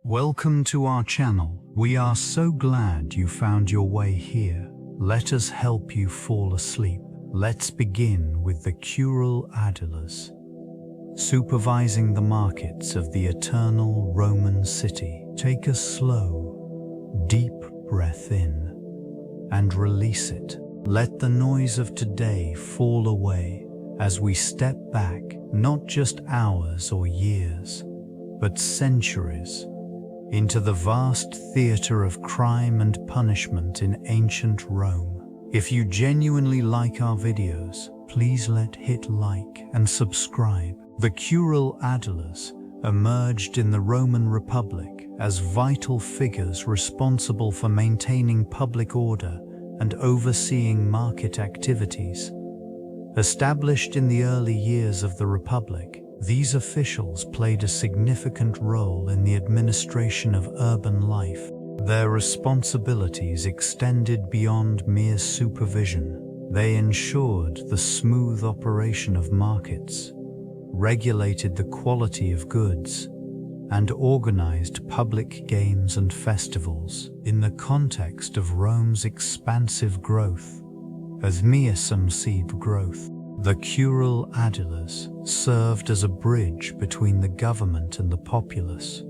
Welcome to our channel. We are so glad you found your way here. Let us help you fall asleep. Let's begin with the Curule Aediles, supervising the markets of the eternal Roman city. Take a slow, deep breath in and release it. Let the noise of today fall away as we step back, not just hours or years, but centuries, into the vast theater of crime and punishment in ancient Rome. If you genuinely like our videos, please hit like and subscribe. The Curule Aediles emerged in the Roman Republic as vital figures responsible for maintaining public order and overseeing market activities. Established in the early years of the Republic, these officials played a significant role in the administration of urban life. Their responsibilities extended beyond mere supervision. They ensured the smooth operation of markets, regulated the quality of goods, and organized public games and festivals. In the context of Rome's expansive growth, the Curule Aediles served as a bridge between the government and the populace,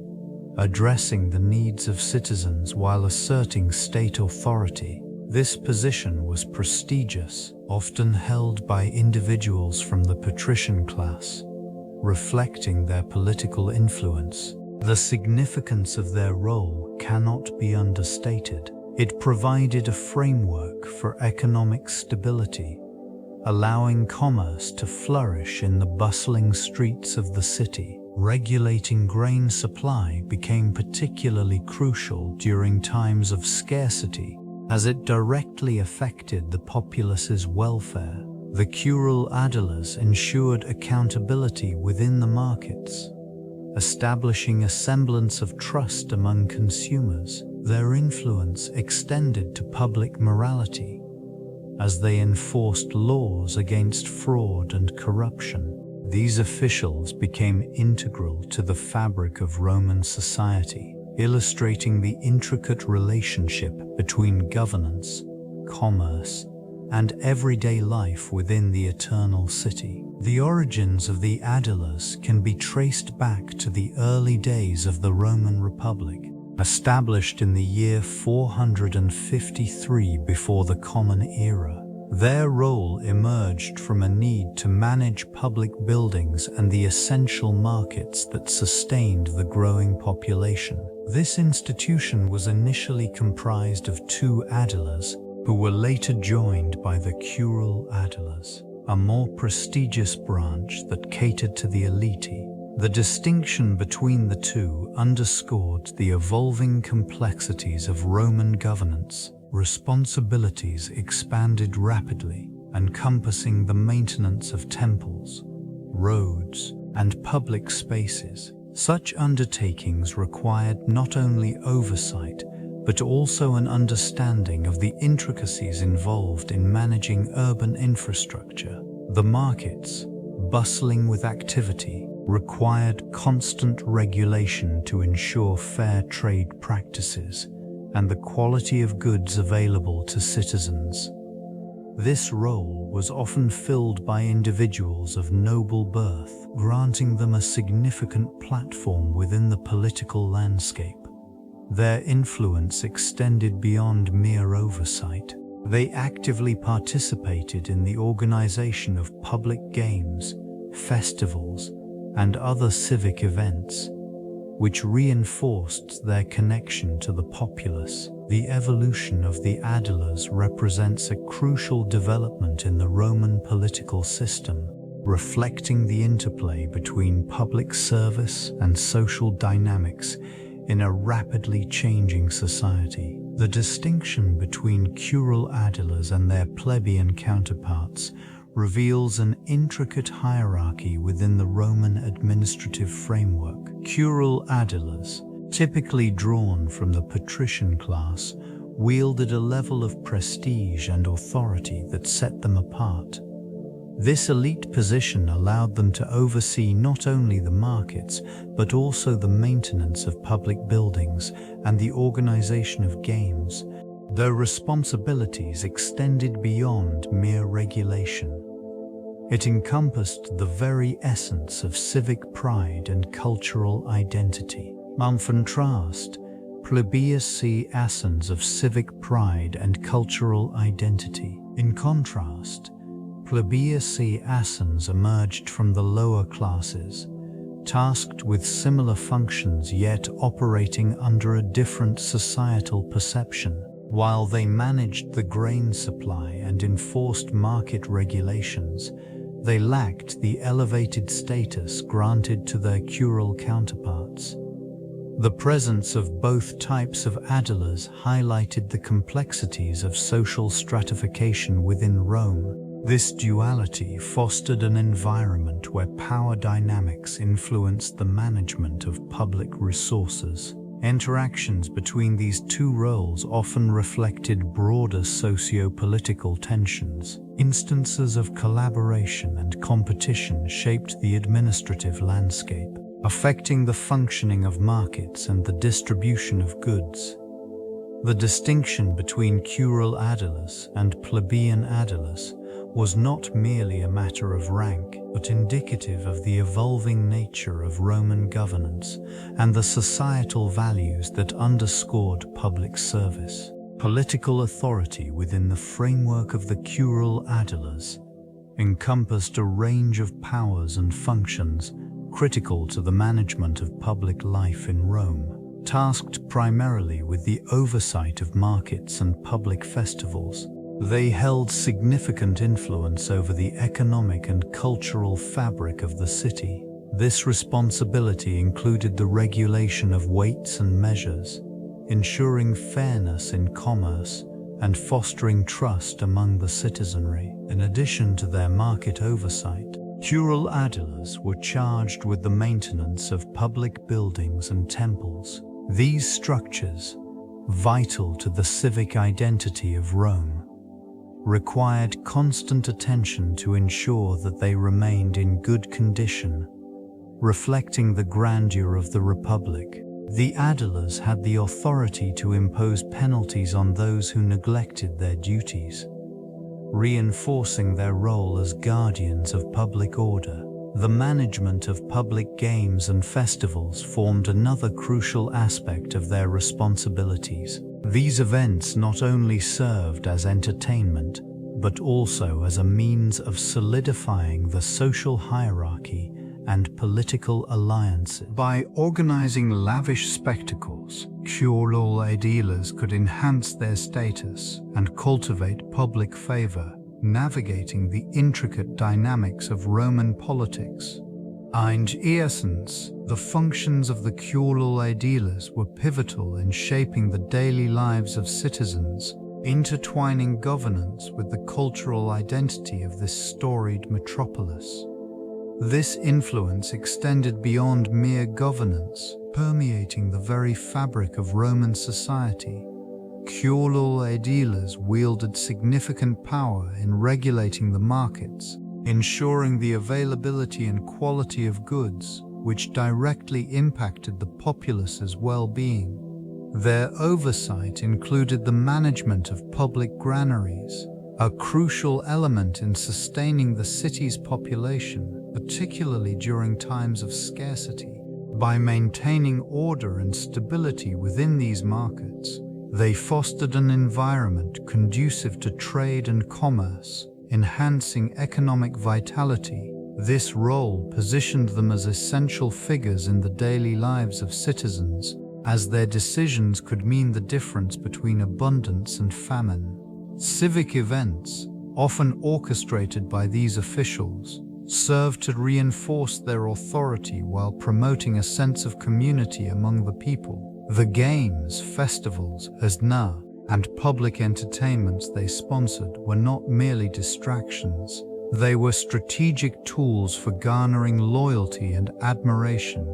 addressing the needs of citizens while asserting state authority. This position was prestigious, often held by individuals from the patrician class, reflecting their political influence. The significance of their role cannot be understated. It provided a framework for economic stability, allowing commerce to flourish in the bustling streets of the city. Regulating grain supply became particularly crucial during times of scarcity, as it directly affected the populace's welfare. The Curule Aediles ensured accountability within the markets, establishing a semblance of trust among consumers. Their influence extended to public morality, as they enforced laws against fraud and corruption. These officials became integral to the fabric of Roman society, illustrating the intricate relationship between governance, commerce, and everyday life within the eternal city. The origins of the Aediles can be traced back to the early days of the Roman Republic. Established in the year 453 before the Common Era, their role emerged from a need to manage public buildings and the essential markets that sustained the growing population. This institution was initially comprised of two Aediles, who were later joined by the Curule Aediles, a more prestigious branch that catered to the elite. The distinction between the two underscored the evolving complexities of Roman governance. Responsibilities expanded rapidly, encompassing the maintenance of temples, roads, and public spaces. Such undertakings required not only oversight, but also an understanding of the intricacies involved in managing urban infrastructure. The markets, bustling with activity, required constant regulation to ensure fair trade practices and the quality of goods available to citizens. This role was often filled by individuals of noble birth, granting them a significant platform within the political landscape. Their influence extended beyond mere oversight. They actively participated in the organization of public games, festivals, and other civic events, which reinforced their connection to the populace. The evolution of the Aediles represents a crucial development in the Roman political system, reflecting the interplay between public service and social dynamics in a rapidly changing society. The distinction between Curule Aediles and their plebeian counterparts reveals an intricate hierarchy within the Roman administrative framework. Curule Aediles, typically drawn from the patrician class, wielded a level of prestige and authority that set them apart. This elite position allowed them to oversee not only the markets, but also the maintenance of public buildings and the organization of games. Their responsibilities extended beyond mere regulation. It encompassed the very essence of civic pride and cultural identity. En contrast, plebeius essence of civic pride and cultural identity. In contrast, plebeius ascens emerged from the lower classes, tasked with similar functions yet operating under a different societal perception. While they managed the grain supply and enforced market regulations, they lacked the elevated status granted to their curule counterparts. The presence of both types of aediles highlighted the complexities of social stratification within Rome. This duality fostered an environment where power dynamics influenced the management of public resources. Interactions between these two roles often reflected broader socio-political tensions. Instances of collaboration and competition shaped the administrative landscape, affecting the functioning of markets and the distribution of goods. The distinction between Curule Aediles and plebeian Aediles was not merely a matter of rank, but indicative of the evolving nature of Roman governance and the societal values that underscored public service. Political authority within the framework of the Curule Aediles encompassed a range of powers and functions critical to the management of public life in Rome, tasked primarily with the oversight of markets and public festivals. They held significant influence over the economic and cultural fabric of the city. This responsibility included the regulation of weights and measures, ensuring fairness in commerce and fostering trust among the citizenry. In addition to their market oversight, Curule Aediles were charged with the maintenance of public buildings and temples. These structures, vital to the civic identity of Rome, required constant attention to ensure that they remained in good condition, reflecting the grandeur of the Republic. The Aediles had the authority to impose penalties on those who neglected their duties, reinforcing their role as guardians of public order. The management of public games and festivals formed another crucial aspect of their responsibilities. These events not only served as entertainment, but also as a means of solidifying the social hierarchy and political alliances. By organizing lavish spectacles, Curule Aediles could enhance their status and cultivate public favor, navigating the intricate dynamics of Roman politics. In essence, the functions of the Curule Aediles were pivotal in shaping the daily lives of citizens, intertwining governance with the cultural identity of this storied metropolis. This influence extended beyond mere governance, permeating the very fabric of Roman society. Curule Aediles wielded significant power in regulating the markets, ensuring the availability and quality of goods, which directly impacted the populace's well-being. Their oversight included the management of public granaries, a crucial element in sustaining the city's population, particularly during times of scarcity. By maintaining order and stability within these markets, they fostered an environment conducive to trade and commerce, enhancing economic vitality. This role positioned them as essential figures in the daily lives of citizens, as their decisions could mean the difference between abundance and famine. Civic events, often orchestrated by these officials, served to reinforce their authority while promoting a sense of community among the people. The games, festivals, and public entertainments they sponsored were not merely distractions. They were strategic tools for garnering loyalty and admiration.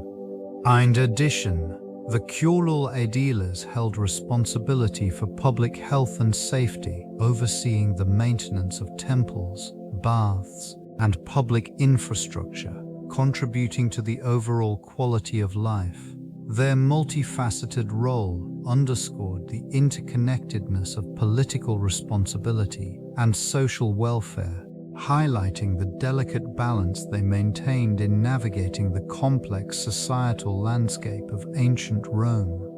In addition, the Curule Aediles held responsibility for public health and safety, overseeing the maintenance of temples, baths, and public infrastructure, contributing to the overall quality of life. Their multifaceted role underscored the interconnectedness of political responsibility and social welfare, highlighting the delicate balance they maintained in navigating the complex societal landscape of ancient Rome.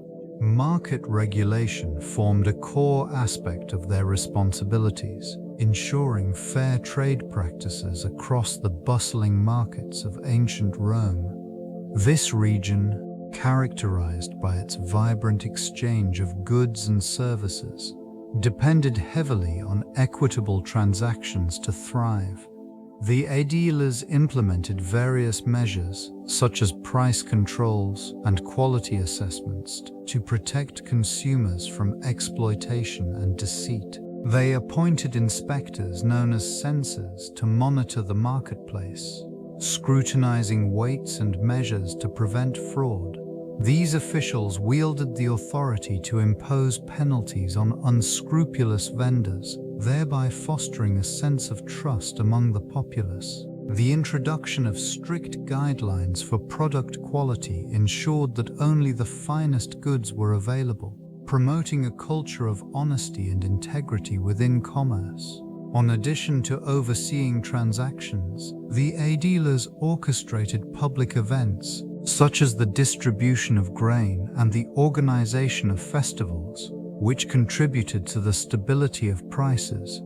Market regulation formed a core aspect of their responsibilities, ensuring fair trade practices across the bustling markets of ancient Rome. This region, characterized by its vibrant exchange of goods and services, depended heavily on equitable transactions to thrive. The Aediles implemented various measures, such as price controls and quality assessments, to protect consumers from exploitation and deceit. They appointed inspectors known as censors to monitor the marketplace, scrutinizing weights and measures to prevent fraud. These officials wielded the authority to impose penalties on unscrupulous vendors, thereby fostering a sense of trust among the populace. The introduction of strict guidelines for product quality ensured that only the finest goods were available, promoting a culture of honesty and integrity within commerce. In addition to overseeing transactions, the Aediles orchestrated public events, such as the distribution of grain and the organization of festivals, which contributed to the stability of prices.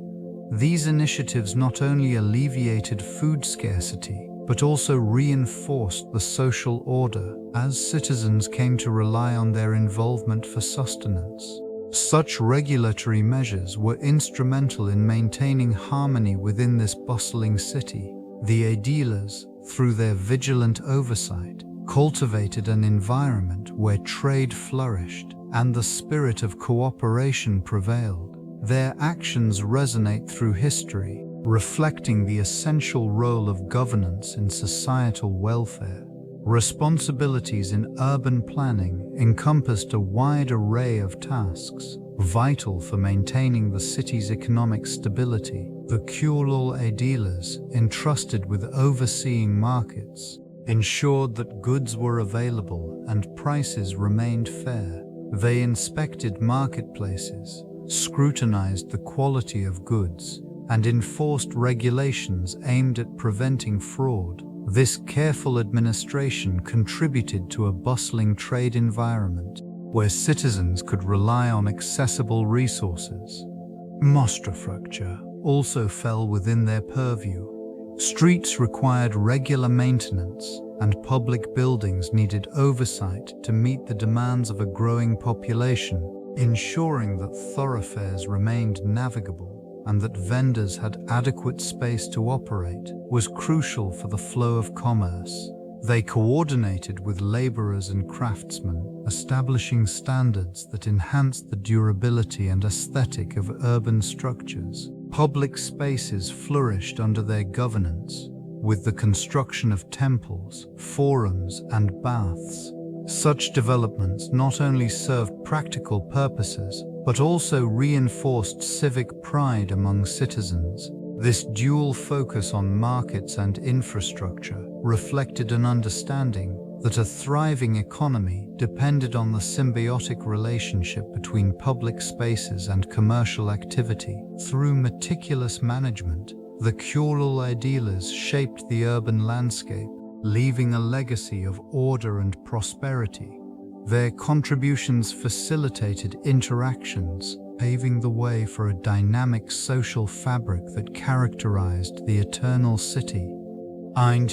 These initiatives not only alleviated food scarcity, but also reinforced the social order as citizens came to rely on their involvement for sustenance. Such regulatory measures were instrumental in maintaining harmony within this bustling city. The Aediles, through their vigilant oversight, cultivated an environment where trade flourished and the spirit of cooperation prevailed. Their actions resonate through history, reflecting the essential role of governance in societal welfare. Responsibilities in urban planning encompassed a wide array of tasks, vital for maintaining the city's economic stability. The Curule Aediles, entrusted with overseeing markets, ensured that goods were available and prices remained fair. They inspected marketplaces, scrutinized the quality of goods, and enforced regulations aimed at preventing fraud. This careful administration contributed to a bustling trade environment where citizens could rely on accessible resources. Infrastructure also fell within their purview. Streets required regular maintenance, and public buildings needed oversight to meet the demands of a growing population, ensuring that thoroughfares remained navigable and that vendors had adequate space to operate was crucial for the flow of commerce. They coordinated with laborers and craftsmen, establishing standards that enhanced the durability and aesthetic of urban structures. Public spaces flourished under their governance, with the construction of temples, forums, and baths. Such developments not only served practical purposes, but also reinforced civic pride among citizens. This dual focus on markets and infrastructure reflected an understanding that a thriving economy depended on the symbiotic relationship between public spaces and commercial activity. Through meticulous management, the Curule Aediles shaped the urban landscape, leaving a legacy of order and prosperity. Their contributions facilitated interactions, paving the way for a dynamic social fabric that characterized the eternal city. And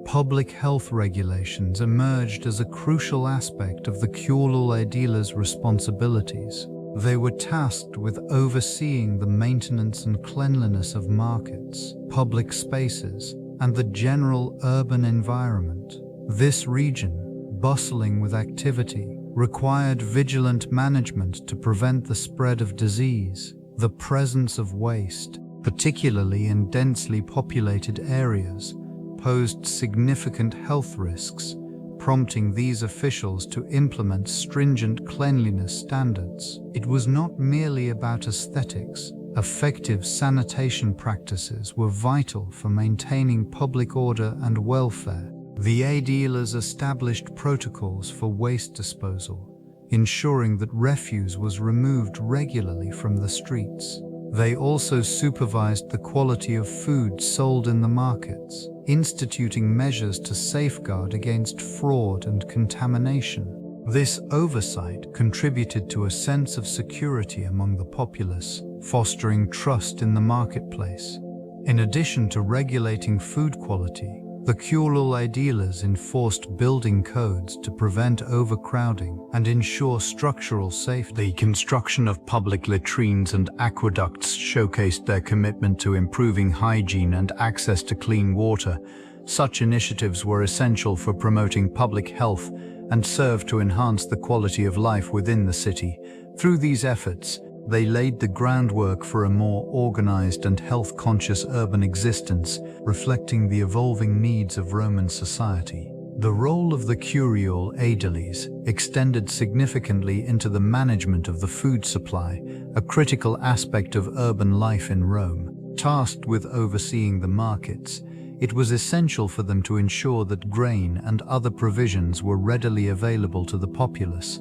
public health regulations emerged as a crucial aspect of the Curule Aediles' responsibilities. They were tasked with overseeing the maintenance and cleanliness of markets, public spaces, and the general urban environment. This region, bustling with activity, required vigilant management to prevent the spread of disease. The presence of waste, particularly in densely populated areas, posed significant health risks, prompting these officials to implement stringent cleanliness standards. It was not merely about aesthetics, Effective sanitation practices were vital for maintaining public order and welfare. The Aediles established protocols for waste disposal, ensuring that refuse was removed regularly from the streets. They also supervised the quality of food sold in the markets, instituting measures to safeguard against fraud and contamination. This oversight contributed to a sense of security among the populace, fostering trust in the marketplace. In addition to regulating food quality, the Curule Aediles enforced building codes to prevent overcrowding and ensure structural safety. The construction of public latrines and aqueducts showcased their commitment to improving hygiene and access to clean water. Such initiatives were essential for promoting public health and served to enhance the quality of life within the city. Through these efforts, they laid the groundwork for a more organized and health-conscious urban existence, reflecting the evolving needs of Roman society. The role of the Curule Aediles extended significantly into the management of the food supply, a critical aspect of urban life in Rome. Tasked with overseeing the markets, it was essential for them to ensure that grain and other provisions were readily available to the populace.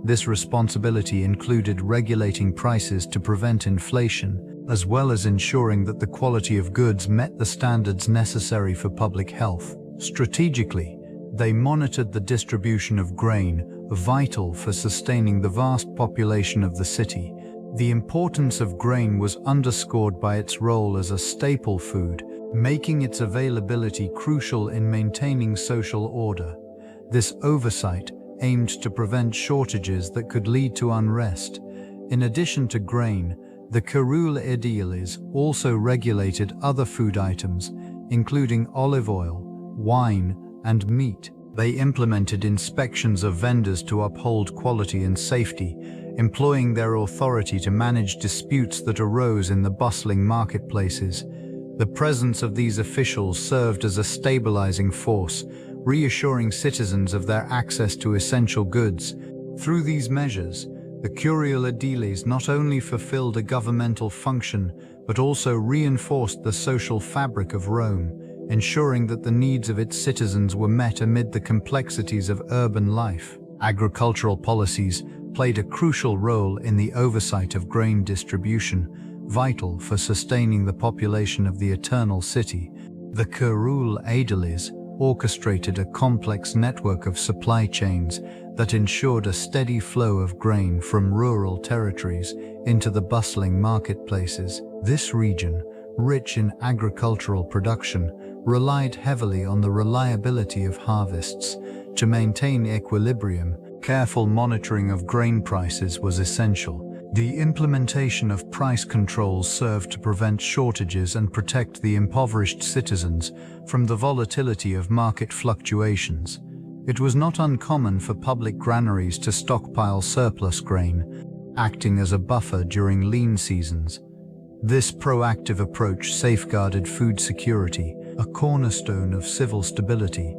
This responsibility included regulating prices to prevent inflation, as well as ensuring that the quality of goods met the standards necessary for public health. Strategically, they monitored the distribution of grain, vital for sustaining the vast population of the city. The importance of grain was underscored by its role as a staple food, making its availability crucial in maintaining social order. This oversight aimed to prevent shortages that could lead to unrest. In addition to grain, the Curule Aediles also regulated other food items, including olive oil, wine, and meat. They implemented inspections of vendors to uphold quality and safety, employing their authority to manage disputes that arose in the bustling marketplaces. The presence of these officials served as a stabilizing force, reassuring citizens of their access to essential goods. Through these measures, the Curule Aediles not only fulfilled a governmental function, but also reinforced the social fabric of Rome, ensuring that the needs of its citizens were met amid the complexities of urban life. Agricultural policies played a crucial role in the oversight of grain distribution, vital for sustaining the population of the Eternal City. The Curule Aediles orchestrated a complex network of supply chains that ensured a steady flow of grain from rural territories into the bustling marketplaces. This region, rich in agricultural production, relied heavily on the reliability of harvests. To maintain equilibrium, careful monitoring of grain prices was essential. The implementation of price controls served to prevent shortages and protect the impoverished citizens from the volatility of market fluctuations. It was not uncommon for public granaries to stockpile surplus grain, acting as a buffer during lean seasons. This proactive approach safeguarded food security, a cornerstone of civil stability.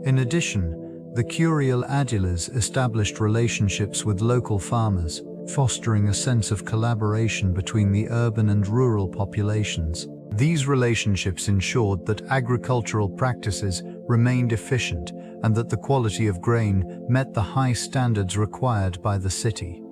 In addition, the Curule Aediles established relationships with local farmers, fostering a sense of collaboration between the urban and rural populations. These relationships ensured that agricultural practices remained efficient and that the quality of grain met the high standards required by the city.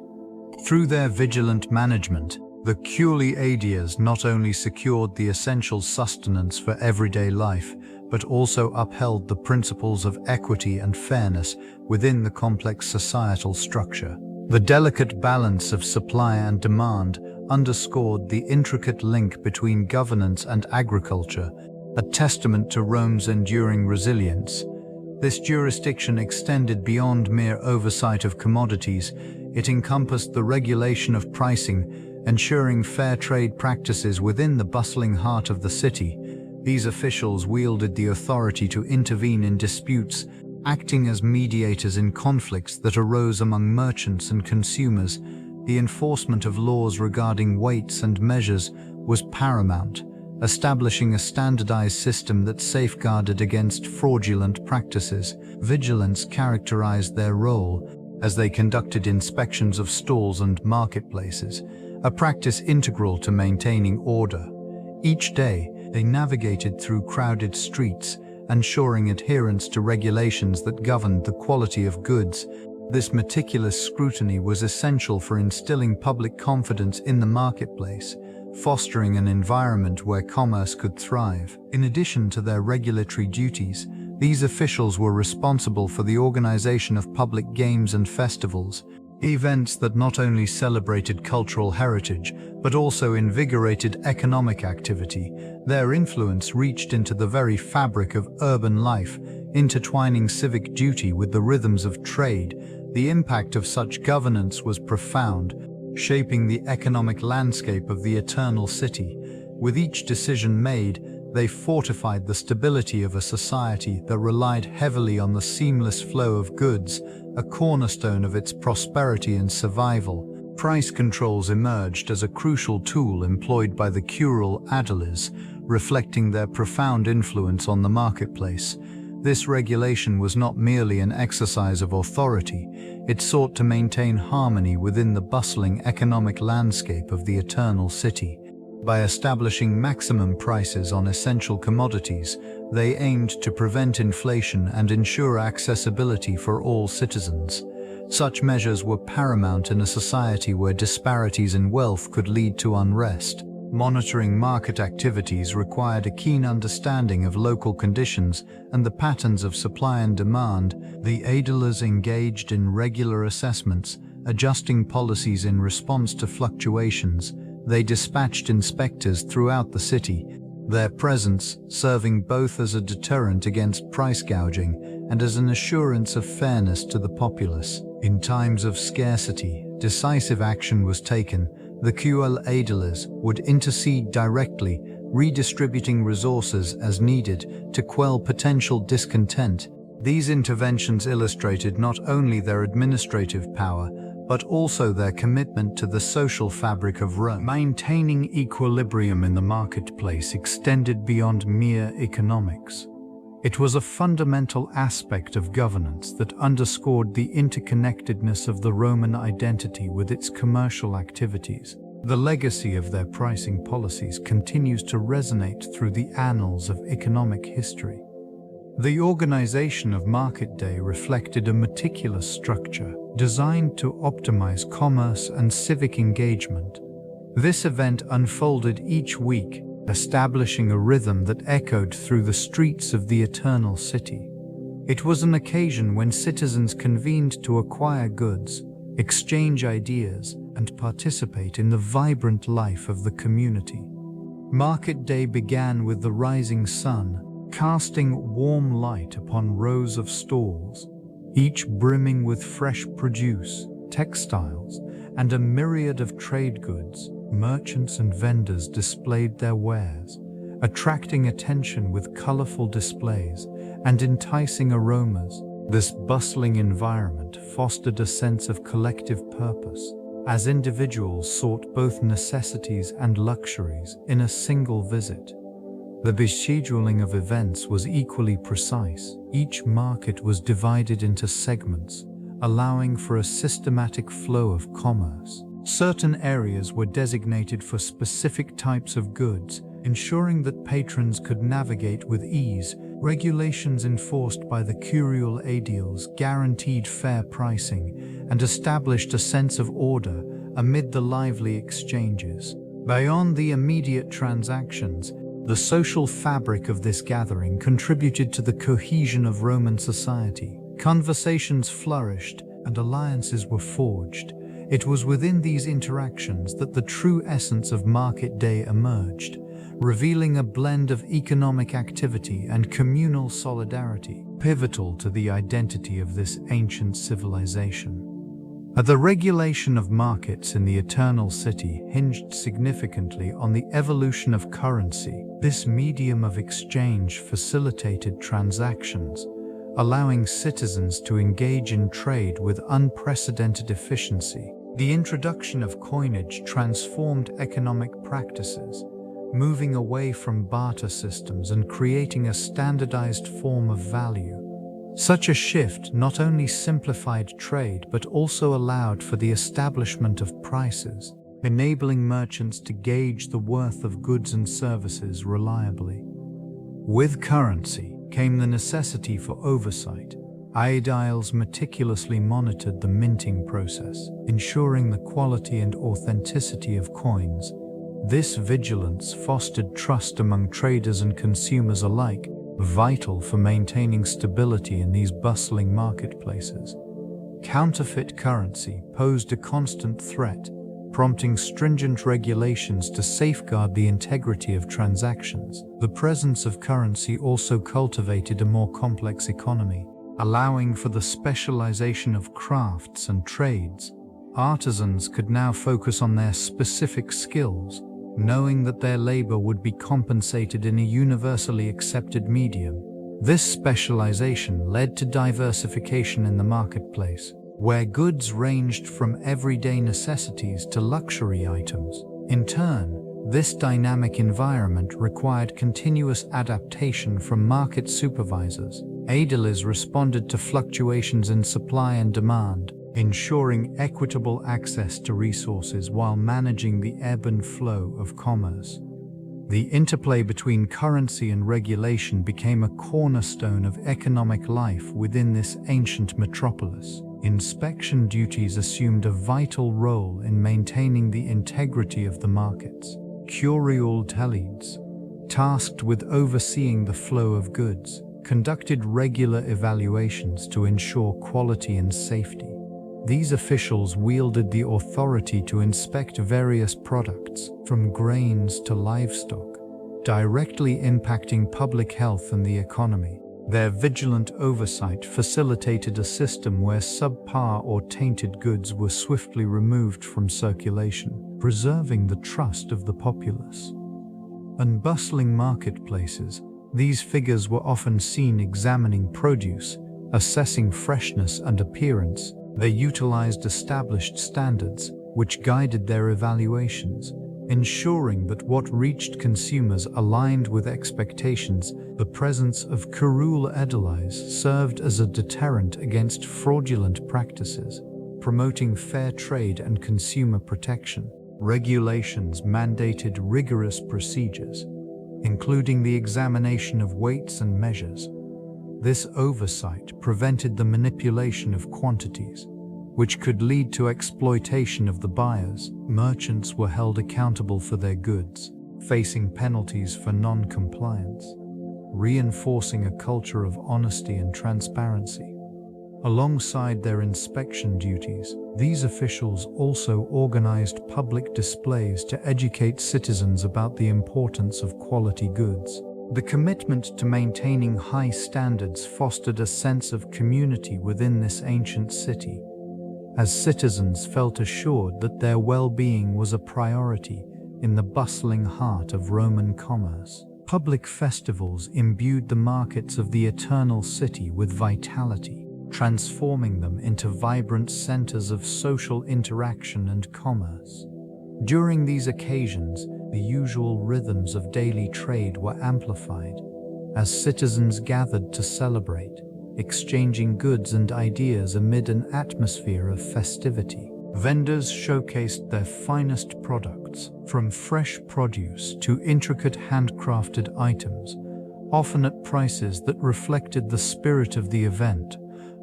Through their vigilant management, the Curule Aediles not only secured the essential sustenance for everyday life, but also upheld the principles of equity and fairness within the complex societal structure. The delicate balance of supply and demand underscored the intricate link between governance and agriculture, a testament to Rome's enduring resilience. This jurisdiction extended beyond mere oversight of commodities. It encompassed the regulation of pricing, ensuring fair trade practices within the bustling heart of the city. These officials wielded the authority to intervene in disputes, acting as mediators in conflicts that arose among merchants and consumers. The enforcement of laws regarding weights and measures was paramount, establishing a standardized system that safeguarded against fraudulent practices. Vigilance characterized their role as they conducted inspections of stalls and marketplaces, a practice integral to maintaining order. Each day, they navigated through crowded streets, ensuring adherence to regulations that governed the quality of goods. This meticulous scrutiny was essential for instilling public confidence in the marketplace, fostering an environment where commerce could thrive. In addition to their regulatory duties, these officials were responsible for the organization of public games and festivals, events that not only celebrated cultural heritage, but also invigorated economic activity. Their influence reached into the very fabric of urban life, intertwining civic duty with the rhythms of trade. The impact of such governance was profound, shaping the economic landscape of the Eternal City. With each decision made, they fortified the stability of a society that relied heavily on the seamless flow of goods, a cornerstone of its prosperity and survival. Price controls emerged as a crucial tool employed by the Curule Aediles, reflecting their profound influence on the marketplace. This regulation was not merely an exercise of authority, it sought to maintain harmony within the bustling economic landscape of the Eternal City. By establishing maximum prices on essential commodities, they aimed to prevent inflation and ensure accessibility for all citizens. Such measures were paramount in a society where disparities in wealth could lead to unrest. Monitoring market activities required a keen understanding of local conditions and the patterns of supply and demand. The Aediles engaged in regular assessments, adjusting policies in response to fluctuations. They dispatched inspectors throughout the city, their presence serving both as a deterrent against price gouging and as an assurance of fairness to the populace. In times of scarcity, decisive action was taken. The Curule Aediles would intercede directly, redistributing resources as needed to quell potential discontent. These interventions illustrated not only their administrative power, but also their commitment to the social fabric of Rome. Maintaining equilibrium in the marketplace extended beyond mere economics. It was a fundamental aspect of governance that underscored the interconnectedness of the Roman identity with its commercial activities. The legacy of their pricing policies continues to resonate through the annals of economic history. The organization of Market Day reflected a meticulous structure designed to optimize commerce and civic engagement. This event unfolded each week, establishing a rhythm that echoed through the streets of the Eternal City. It was an occasion when citizens convened to acquire goods, exchange ideas, and participate in the vibrant life of the community. Market Day began with the rising sun, casting warm light upon rows of stalls, each brimming with fresh produce, textiles, and a myriad of trade goods. Merchants and vendors displayed their wares, attracting attention with colorful displays and enticing aromas. This bustling environment fostered a sense of collective purpose, as individuals sought both necessities and luxuries in a single visit. The scheduling of events was equally precise. Each market was divided into segments, allowing for a systematic flow of commerce. Certain areas were designated for specific types of goods, ensuring that patrons could navigate with ease. Regulations enforced by the Curule Aediles guaranteed fair pricing and established a sense of order amid the lively exchanges. Beyond the immediate transactions, the social fabric of this gathering contributed to the cohesion of Roman society. Conversations flourished and alliances were forged. It was within these interactions that the true essence of Market Day emerged, revealing a blend of economic activity and communal solidarity, pivotal to the identity of this ancient civilization. The regulation of markets in the Eternal City hinged significantly on the evolution of currency. This medium of exchange facilitated transactions, allowing citizens to engage in trade with unprecedented efficiency. The introduction of coinage transformed economic practices, moving away from barter systems and creating a standardized form of value. Such a shift not only simplified trade but also allowed for the establishment of prices enabling merchants to gauge the worth of goods and services reliably. With currency came the necessity for oversight. Aediles meticulously monitored the minting process, ensuring the quality and authenticity of coins. This vigilance fostered trust among traders and consumers alike, vital for maintaining stability in these bustling marketplaces. Counterfeit currency posed a constant threat, prompting stringent regulations to safeguard the integrity of transactions. The presence of currency also cultivated a more complex economy, allowing for the specialization of crafts and trades. Artisans could now focus on their specific skills, knowing that their labor would be compensated in a universally accepted medium. This specialization led to diversification in the marketplace, where goods ranged from everyday necessities to luxury items. In turn, this dynamic environment required continuous adaptation from market supervisors. Aediles responded to fluctuations in supply and demand, ensuring equitable access to resources while managing the ebb and flow of commerce. The interplay between currency and regulation became a cornerstone of economic life within this ancient metropolis. Inspection duties assumed a vital role in maintaining the integrity of the markets. Curule Aediles, tasked with overseeing the flow of goods, conducted regular evaluations to ensure quality and safety. These officials wielded the authority to inspect various products, from grains to livestock, directly impacting public health and the economy. Their vigilant oversight facilitated a system where subpar or tainted goods were swiftly removed from circulation, preserving the trust of the populace. In bustling marketplaces, these figures were often seen examining produce, assessing freshness and appearance. They utilized established standards, which guided their evaluations, ensuring that what reached consumers aligned with expectations. The presence of Curule Aediles served as a deterrent against fraudulent practices, promoting fair trade and consumer protection. Regulations mandated rigorous procedures, including the examination of weights and measures. This oversight prevented the manipulation of quantities, which could lead to exploitation of the buyers. Merchants were held accountable for their goods, facing penalties for non-compliance, reinforcing a culture of honesty and transparency. Alongside their inspection duties, these officials also organized public displays to educate citizens about the importance of quality goods. The commitment to maintaining high standards fostered a sense of community within this ancient city, as citizens felt assured that their well-being was a priority in the bustling heart of Roman commerce. Public festivals imbued the markets of the Eternal City with vitality, transforming them into vibrant centers of social interaction and commerce. During these occasions, the usual rhythms of daily trade were amplified, as citizens gathered to celebrate, exchanging goods and ideas amid an atmosphere of festivity. Vendors showcased their finest products, from fresh produce to intricate handcrafted items, often at prices that reflected the spirit of the event,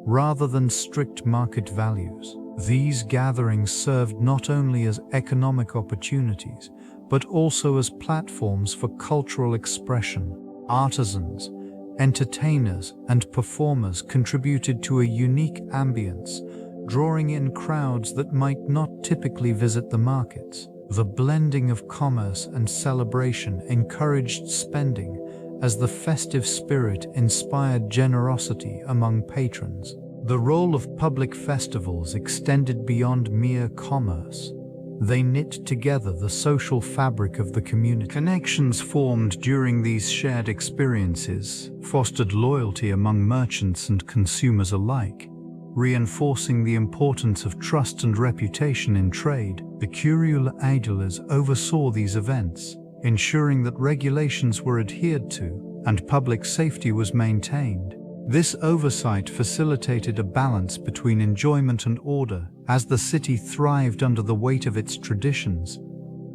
rather than strict market values. These gatherings served not only as economic opportunities, but also as platforms for cultural expression. Artisans, entertainers, and performers contributed to a unique ambience, drawing in crowds that might not typically visit the markets. The blending of commerce and celebration encouraged spending, as the festive spirit inspired generosity among patrons. The role of public festivals extended beyond mere commerce. They knit together the social fabric of the community. Connections formed during these shared experiences fostered loyalty among merchants and consumers alike, reinforcing the importance of trust and reputation in trade. The Curule Aediles oversaw these events, ensuring that regulations were adhered to and public safety was maintained. This oversight facilitated a balance between enjoyment and order, as the city thrived under the weight of its traditions.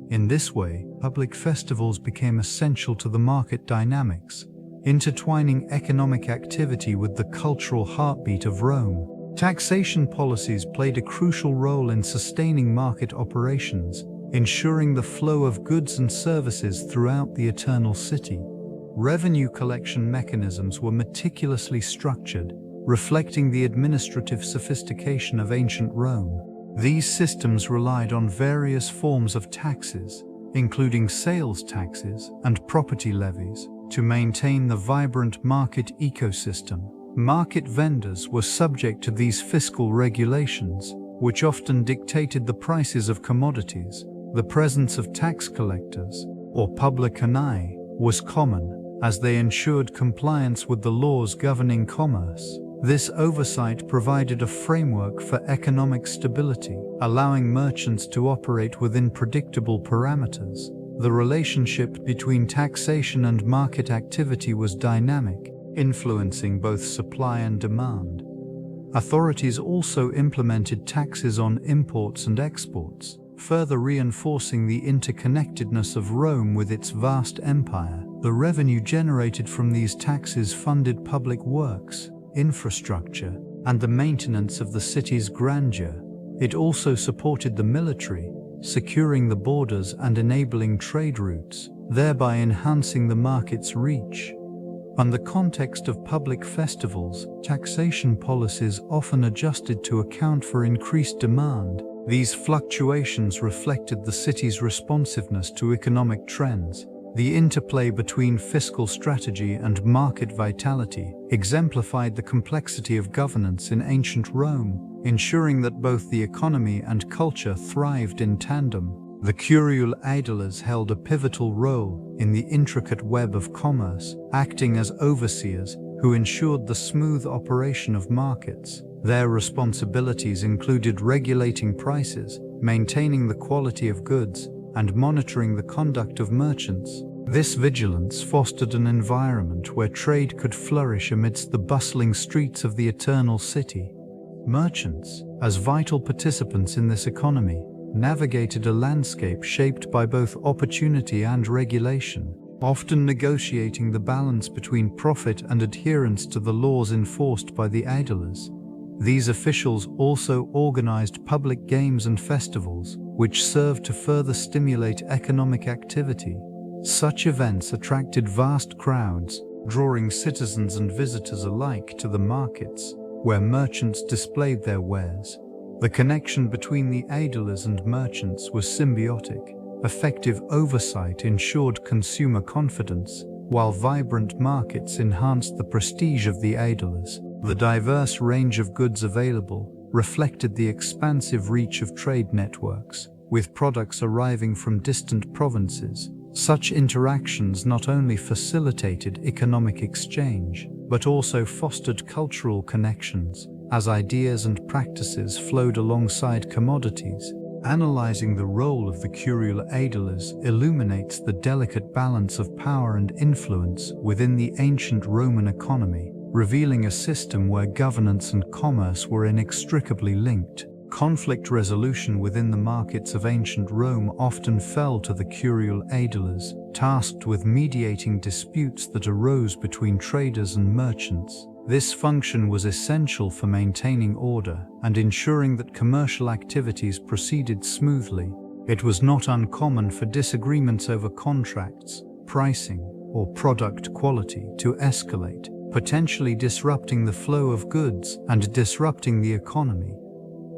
In this way, public festivals became essential to the market dynamics, intertwining economic activity with the cultural heartbeat of Rome. Taxation policies played a crucial role in sustaining market operations, ensuring the flow of goods and services throughout the Eternal City. Revenue collection mechanisms were meticulously structured, reflecting the administrative sophistication of ancient Rome. These systems relied on various forms of taxes, including sales taxes and property levies, to maintain the vibrant market ecosystem. Market vendors were subject to these fiscal regulations, which often dictated the prices of commodities. The presence of tax collectors, or publicani, was common, as they ensured compliance with the laws governing commerce. This oversight provided a framework for economic stability, allowing merchants to operate within predictable parameters. The relationship between taxation and market activity was dynamic, influencing both supply and demand. Authorities also implemented taxes on imports and exports, further reinforcing the interconnectedness of Rome with its vast empire. The revenue generated from these taxes funded public works, infrastructure, and the maintenance of the city's grandeur. It also supported the military, securing the borders and enabling trade routes, thereby enhancing the market's reach. In the context of public festivals, taxation policies often adjusted to account for increased demand. These fluctuations reflected the city's responsiveness to economic trends. The interplay between fiscal strategy and market vitality exemplified the complexity of governance in ancient Rome, ensuring that both the economy and culture thrived in tandem. The Curule Aediles held a pivotal role in the intricate web of commerce, acting as overseers who ensured the smooth operation of markets. Their responsibilities included regulating prices, maintaining the quality of goods, and monitoring the conduct of merchants. This vigilance fostered an environment where trade could flourish amidst the bustling streets of the Eternal City. Merchants, as vital participants in this economy, navigated a landscape shaped by both opportunity and regulation, often negotiating the balance between profit and adherence to the laws enforced by the Aediles. These officials also organized public games and festivals, which served to further stimulate economic activity. Such events attracted vast crowds, drawing citizens and visitors alike to the markets, where merchants displayed their wares. The connection between the Aediles and merchants was symbiotic. Effective oversight ensured consumer confidence, while vibrant markets enhanced the prestige of the Aediles. The diverse range of goods available reflected the expansive reach of trade networks, with products arriving from distant provinces. Such interactions not only facilitated economic exchange, but also fostered cultural connections, as ideas and practices flowed alongside commodities. Analyzing the role of the Curule Aediles illuminates the delicate balance of power and influence within the ancient Roman economy, revealing a system where governance and commerce were inextricably linked. Conflict resolution within the markets of ancient Rome often fell to the Curule Aediles, tasked with mediating disputes that arose between traders and merchants. This function was essential for maintaining order and ensuring that commercial activities proceeded smoothly. It was not uncommon for disagreements over contracts, pricing, or product quality to escalate, potentially disrupting the flow of goods and disrupting the economy.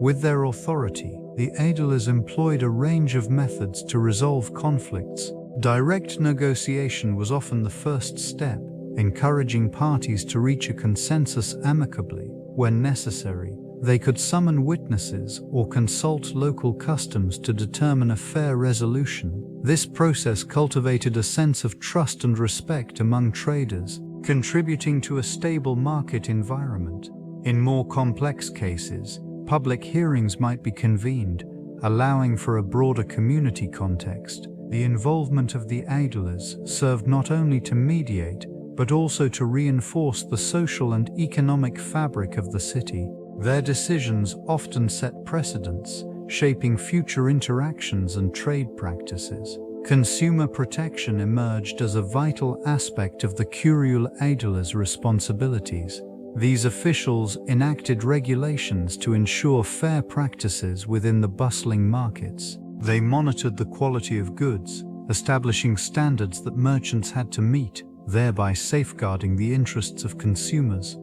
With their authority, the Aediles employed a range of methods to resolve conflicts. Direct negotiation was often the first step, encouraging parties to reach a consensus amicably. When necessary, they could summon witnesses or consult local customs to determine a fair resolution. This process cultivated a sense of trust and respect among traders, contributing to a stable market environment. In more complex cases, public hearings might be convened, allowing for a broader community context. The involvement of the Aediles served not only to mediate, but also to reinforce the social and economic fabric of the city. Their decisions often set precedents, shaping future interactions and trade practices. Consumer protection emerged as a vital aspect of the Curule Aediles' responsibilities. These officials enacted regulations to ensure fair practices within the bustling markets. They monitored the quality of goods, establishing standards that merchants had to meet, thereby safeguarding the interests of consumers.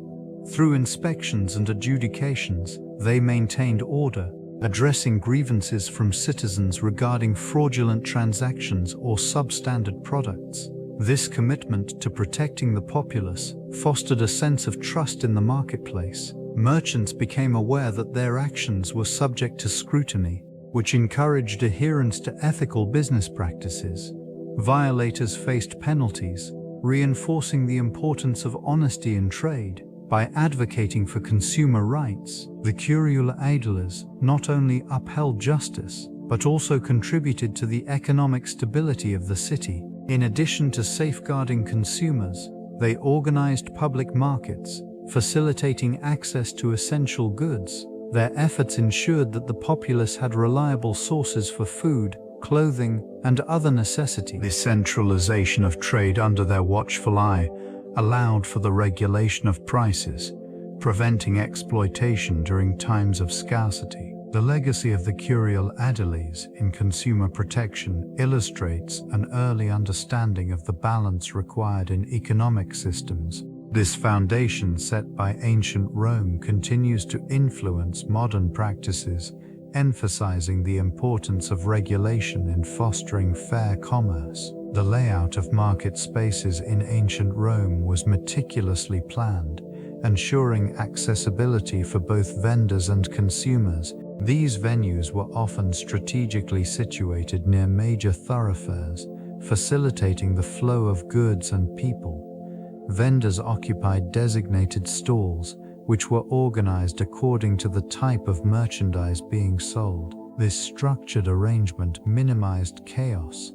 Through inspections and adjudications, they maintained order, addressing grievances from citizens regarding fraudulent transactions or substandard products. This commitment to protecting the populace fostered a sense of trust in the marketplace. Merchants became aware that their actions were subject to scrutiny, which encouraged adherence to ethical business practices. Violators faced penalties, reinforcing the importance of honesty in trade. By advocating for consumer rights, the Curule Aediles not only upheld justice, but also contributed to the economic stability of the city. In addition to safeguarding consumers, they organized public markets, facilitating access to essential goods. Their efforts ensured that the populace had reliable sources for food, clothing, and other necessities. The centralization of trade under their watchful eye allowed for the regulation of prices, preventing exploitation during times of scarcity. The legacy of the Curule Aediles in consumer protection illustrates an early understanding of the balance required in economic systems. This foundation set by ancient Rome continues to influence modern practices, emphasizing the importance of regulation in fostering fair commerce. The layout of market spaces in ancient Rome was meticulously planned, ensuring accessibility for both vendors and consumers. These venues were often strategically situated near major thoroughfares, facilitating the flow of goods and people. Vendors occupied designated stalls, which were organized according to the type of merchandise being sold. This structured arrangement minimized chaos,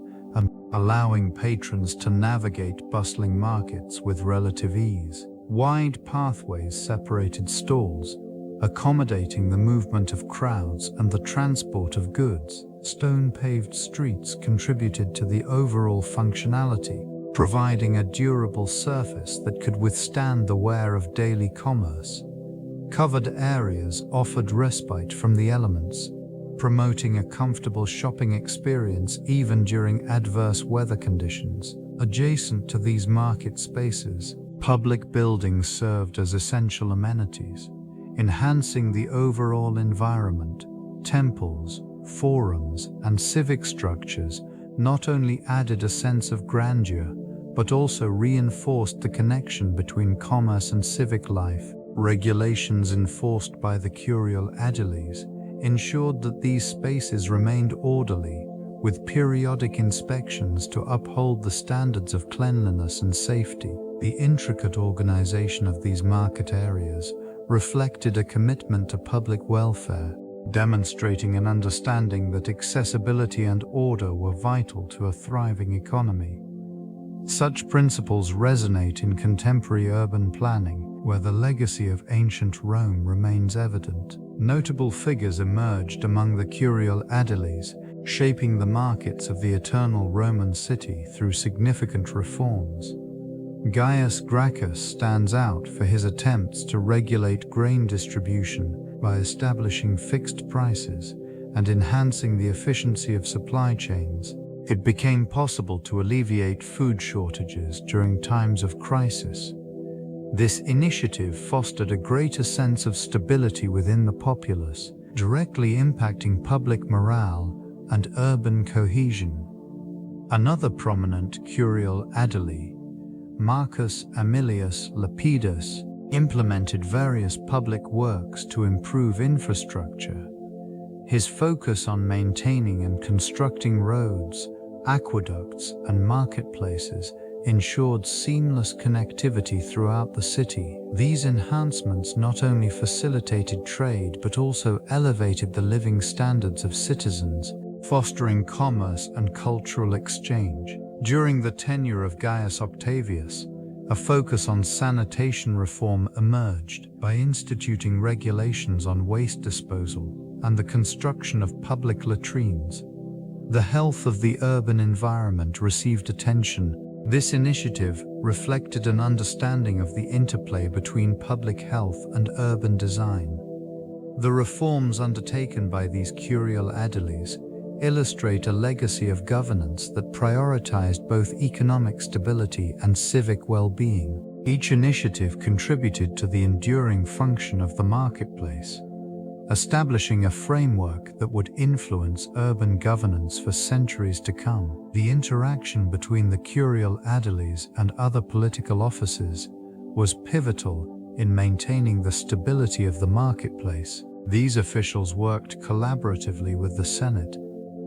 allowing patrons to navigate bustling markets with relative ease. Wide pathways separated stalls, accommodating the movement of crowds and the transport of goods. Stone-paved streets contributed to the overall functionality, providing a durable surface that could withstand the wear of daily commerce. Covered areas offered respite from the elements, promoting a comfortable shopping experience even during adverse weather conditions. Adjacent to these market spaces, public buildings served as essential amenities, enhancing the overall environment. Temples, forums, and civic structures not only added a sense of grandeur, but also reinforced the connection between commerce and civic life. Regulations enforced by the Curule Aediles ensured that these spaces remained orderly, with periodic inspections to uphold the standards of cleanliness and safety. The intricate organization of these market areas reflected a commitment to public welfare, demonstrating an understanding that accessibility and order were vital to a thriving economy. Such principles resonate in contemporary urban planning, where the legacy of ancient Rome remains evident. Notable figures emerged among the Curule Aediles, shaping the markets of the eternal Roman city through significant reforms. Gaius Gracchus stands out for his attempts to regulate grain distribution by establishing fixed prices and enhancing the efficiency of supply chains. It became possible to alleviate food shortages during times of crisis. This initiative fostered a greater sense of stability within the populace, directly impacting public morale and urban cohesion. Another prominent Curule Aedile, Marcus Aemilius Lepidus, implemented various public works to improve infrastructure. His focus on maintaining and constructing roads, aqueducts, and marketplaces ensured seamless connectivity throughout the city. These enhancements not only facilitated trade but also elevated the living standards of citizens, fostering commerce and cultural exchange. During the tenure of Gaius Octavius, A focus on sanitation reform emerged by instituting regulations on waste disposal and the construction of public latrines. The health of the urban environment received attention. This initiative reflected an understanding of the interplay between public health and urban design. The reforms undertaken by these Curule Aediles illustrate a legacy of governance that prioritized both economic stability and civic well-being. Each initiative contributed to the enduring function of the marketplace, establishing a framework that would influence urban governance for centuries to come. The interaction between the Curule Aediles and other political offices was pivotal in maintaining the stability of the marketplace. These officials worked collaboratively with the Senate,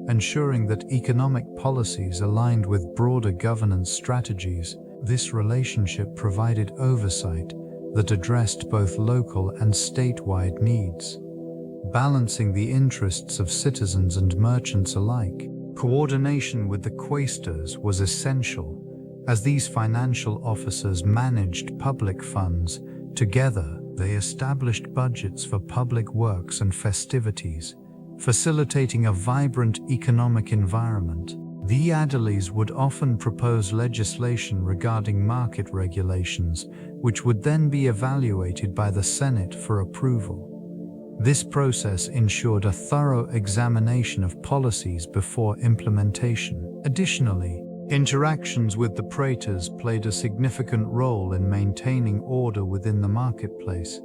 ensuring that economic policies aligned with broader governance strategies. This relationship provided oversight that addressed both local and statewide needs, balancing the interests of citizens and merchants alike. Coordination with the quaestors was essential, as these financial officers managed public funds. Together, they established budgets for public works and festivities, facilitating a vibrant economic environment. The Aediles would often propose legislation regarding market regulations, which would then be evaluated by the Senate for approval. This process ensured a thorough examination of policies before implementation. Additionally, interactions with the praetors played a significant role in maintaining order within the marketplace.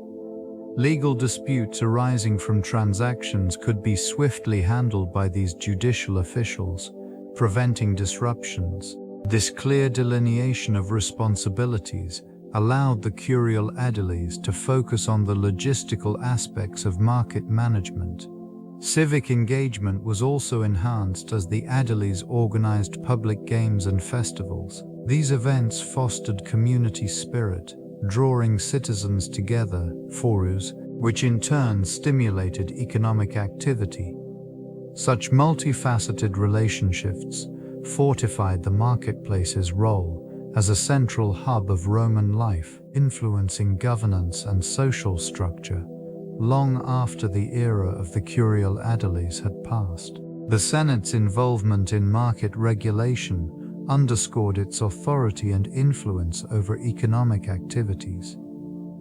Legal disputes arising from transactions could be swiftly handled by these judicial officials, preventing disruptions. This clear delineation of responsibilities allowed the Curule Aediles to focus on the logistical aspects of market management. Civic engagement was also enhanced as the Aediles organized public games and festivals. These events fostered community spirit, drawing citizens together, which in turn stimulated economic activity. Such multifaceted relationships fortified the marketplace's role as a central hub of Roman life, influencing governance and social structure long after the era of the Curule Aediles had passed. The Senate's involvement in market regulation underscored its authority and influence over economic activities.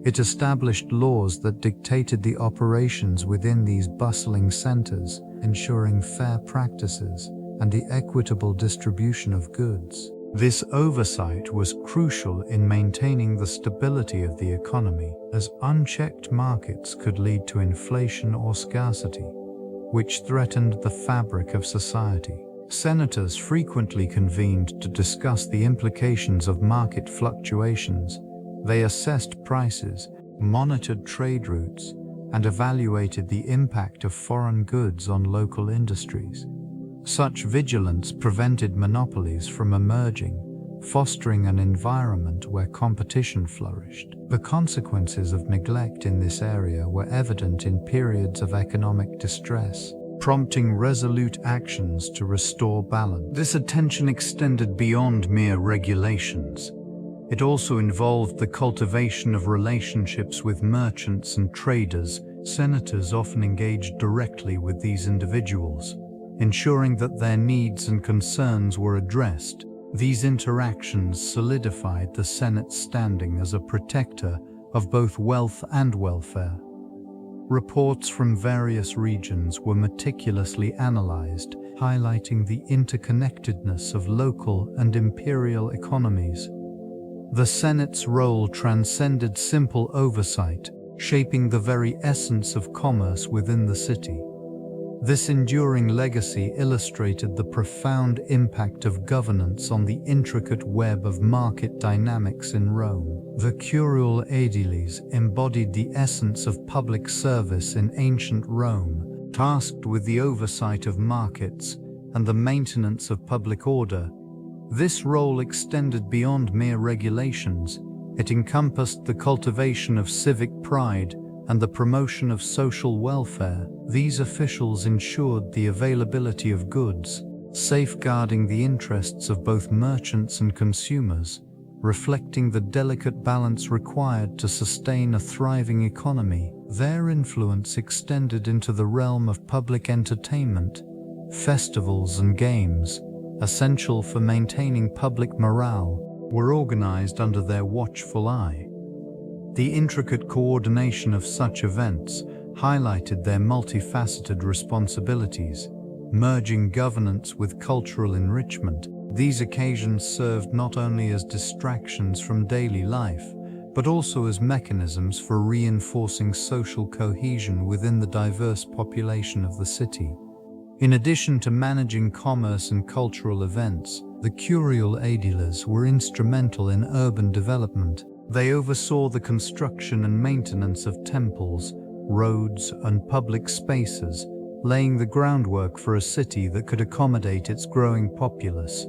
It established laws that dictated the operations within these bustling centers, ensuring fair practices and the equitable distribution of goods. This oversight was crucial in maintaining the stability of the economy, as unchecked markets could lead to inflation or scarcity, which threatened the fabric of society. Senators frequently convened to discuss the implications of market fluctuations. They assessed prices, monitored trade routes, and evaluated the impact of foreign goods on local industries. Such vigilance prevented monopolies from emerging, fostering an environment where competition flourished. The consequences of neglect in this area were evident in periods of economic distress, prompting resolute actions to restore balance. This attention extended beyond mere regulations. It also involved the cultivation of relationships with merchants and traders. Senators often engaged directly with these individuals, ensuring that their needs and concerns were addressed. These interactions solidified the Senate's standing as a protector of both wealth and welfare. Reports from various regions were meticulously analyzed, highlighting the interconnectedness of local and imperial economies. The Senate's role transcended simple oversight, shaping the very essence of commerce within the city. This enduring legacy illustrated the profound impact of governance on the intricate web of market dynamics in Rome. The Curule Aediles embodied the essence of public service in ancient Rome, tasked with the oversight of markets and the maintenance of public order. This role extended beyond mere regulations. It encompassed the cultivation of civic pride and the promotion of social welfare. These officials ensured the availability of goods, safeguarding the interests of both merchants and consumers. reflecting the delicate balance required to sustain a thriving economy. Their influence extended into the realm of public entertainment. Festivals and games, essential for maintaining public morale, were organized under their watchful eye. The intricate coordination of such events highlighted their multifaceted responsibilities, merging governance with cultural enrichment. These occasions served not only as distractions from daily life, but also as mechanisms for reinforcing social cohesion within the diverse population of the city. In addition to managing commerce and cultural events, the Curule Aediles were instrumental in urban development. They oversaw the construction and maintenance of temples, roads, and public spaces, laying the groundwork for a city that could accommodate its growing populace.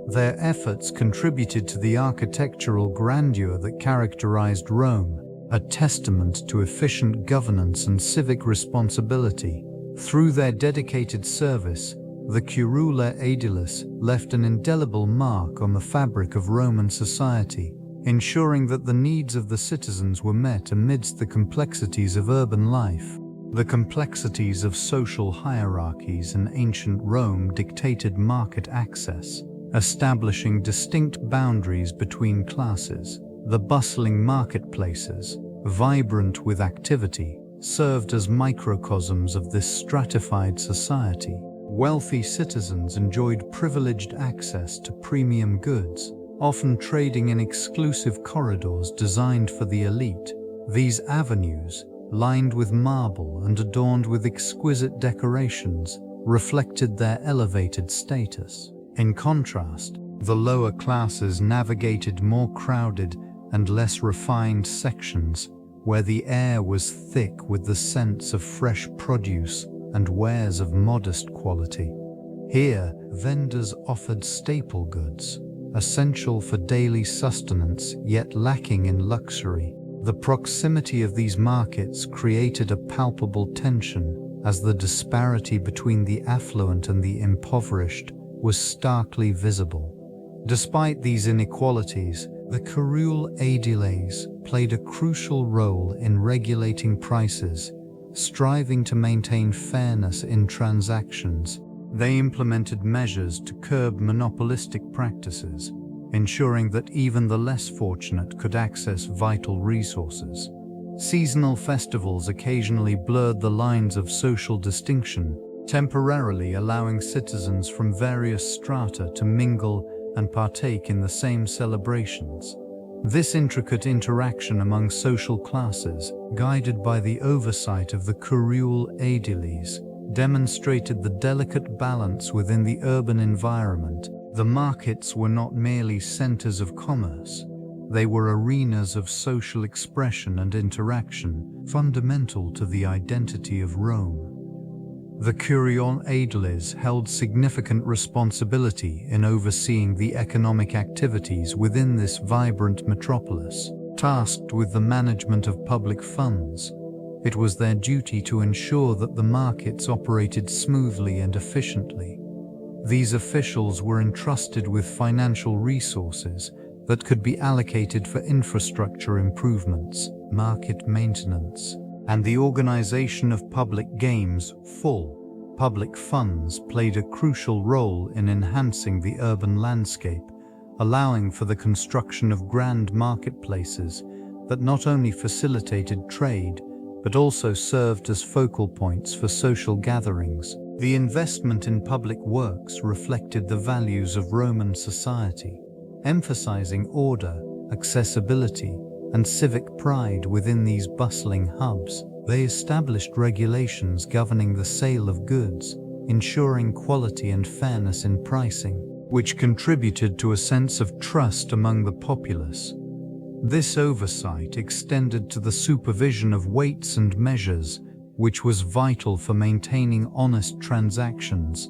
Their efforts contributed to the architectural grandeur that characterized Rome, a testament to efficient governance and civic responsibility. Through their dedicated service, the Curule Aediles left an indelible mark on the fabric of Roman society, ensuring that the needs of the citizens were met amidst the complexities of urban life. The complexities of social hierarchies in ancient Rome dictated market access, establishing distinct boundaries between classes. The bustling marketplaces, vibrant with activity, served as microcosms of this stratified society. Wealthy citizens enjoyed privileged access to premium goods, often trading in exclusive corridors designed for the elite. These avenues, lined with marble and adorned with exquisite decorations, reflected their elevated status. In contrast, the lower classes navigated more crowded and less refined sections, where the air was thick with the scents of fresh produce and wares of modest quality. Here, vendors offered staple goods, essential for daily sustenance yet lacking in luxury. The proximity of these markets created a palpable tension, as the disparity between the affluent and the impoverished was starkly visible. Despite these inequalities, the Curule Aediles played a crucial role in regulating prices, striving to maintain fairness in transactions. They implemented measures to curb monopolistic practices, ensuring that even the less fortunate could access vital resources. Seasonal festivals occasionally blurred the lines of social distinction, temporarily allowing citizens from various strata to mingle and partake in the same celebrations. This intricate interaction among social classes, guided by the oversight of the Curule Aediles, demonstrated the delicate balance within the urban environment. The markets were not merely centers of commerce. They were arenas of social expression and interaction, fundamental to the identity of Rome. The Curule Aediles held significant responsibility in overseeing the economic activities within this vibrant metropolis. Tasked with the management of public funds, it was their duty to ensure that the markets operated smoothly and efficiently. These officials were entrusted with financial resources that could be allocated for infrastructure improvements, market maintenance, and the organization of public games. Full public funds played a crucial role in enhancing the urban landscape, allowing for the construction of grand marketplaces that not only facilitated trade, but also served as focal points for social gatherings. The investment in public works reflected the values of Roman society, emphasizing order, accessibility, and civic pride within these bustling hubs. They established regulations governing the sale of goods, ensuring quality and fairness in pricing, which contributed to a sense of trust among the populace. This oversight extended to the supervision of weights and measures, which was vital for maintaining honest transactions.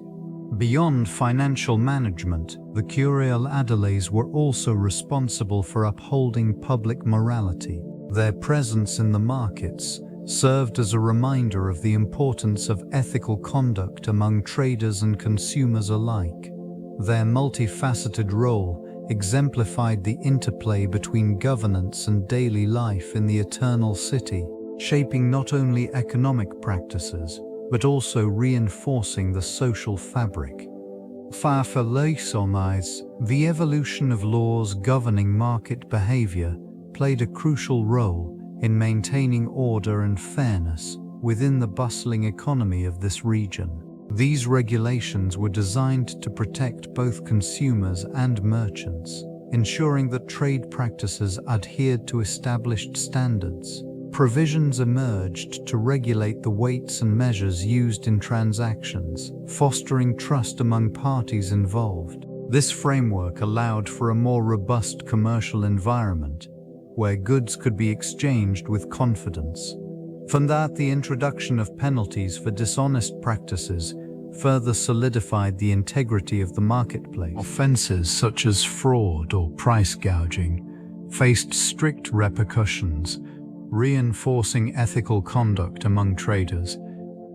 Beyond financial management, the Curule Aediles were also responsible for upholding public morality. Their presence in the markets served as a reminder of the importance of ethical conduct among traders and consumers alike. Their multifaceted role exemplified the interplay between governance and daily life in the eternal city, shaping not only economic practices, but also reinforcing the social fabric. The evolution of laws governing market behavior played a crucial role in maintaining order and fairness within the bustling economy of this region. These regulations were designed to protect both consumers and merchants, ensuring that trade practices adhered to established standards. Provisions emerged to regulate the weights and measures used in transactions, fostering trust among parties involved. This framework allowed for a more robust commercial environment, where goods could be exchanged with confidence. From that, the introduction of penalties for dishonest practices further solidified the integrity of the marketplace. Offenses such as fraud or price gouging faced strict repercussions, reinforcing ethical conduct among traders.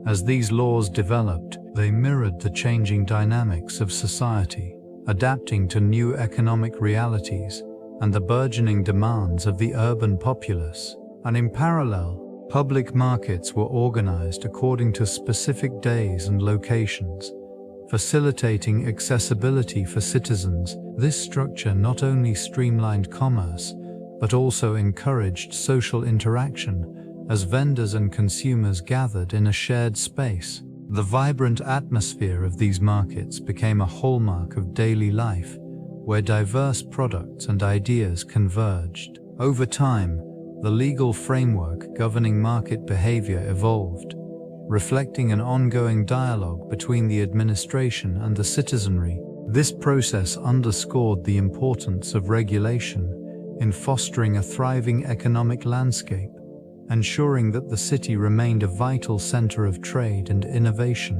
As these laws developed, they mirrored the changing dynamics of society, adapting to new economic realities and the burgeoning demands of the urban populace. And in parallel, public markets were organized according to specific days and locations, facilitating accessibility for citizens. This structure not only streamlined commerce, but also encouraged social interaction as vendors and consumers gathered in a shared space. The vibrant atmosphere of these markets became a hallmark of daily life, where diverse products and ideas converged. Over time, the legal framework governing market behavior evolved, reflecting an ongoing dialogue between the administration and the citizenry. This process underscored the importance of regulation in fostering a thriving economic landscape, ensuring that the city remained a vital center of trade and innovation.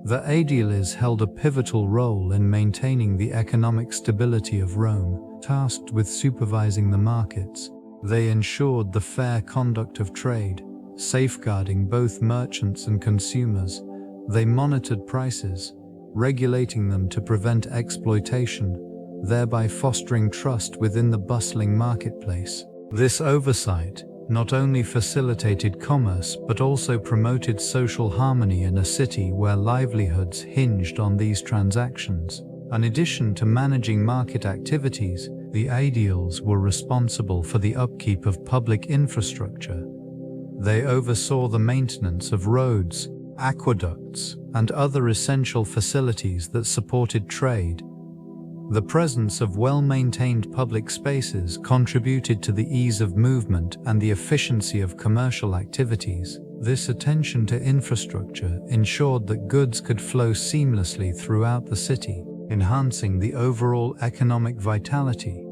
The Aediles held a pivotal role in maintaining the economic stability of Rome. Tasked with supervising the markets, they ensured the fair conduct of trade, safeguarding both merchants and consumers. They monitored prices, regulating them to prevent exploitation, thereby fostering trust within the bustling marketplace. This oversight not only facilitated commerce but also promoted social harmony in a city where livelihoods hinged on these transactions. In addition to managing market activities, the Aediles were responsible for the upkeep of public infrastructure. They oversaw the maintenance of roads, aqueducts, and other essential facilities that supported trade. The presence of well-maintained public spaces contributed to the ease of movement and the efficiency of commercial activities. This attention to infrastructure ensured that goods could flow seamlessly throughout the city, enhancing the overall economic vitality.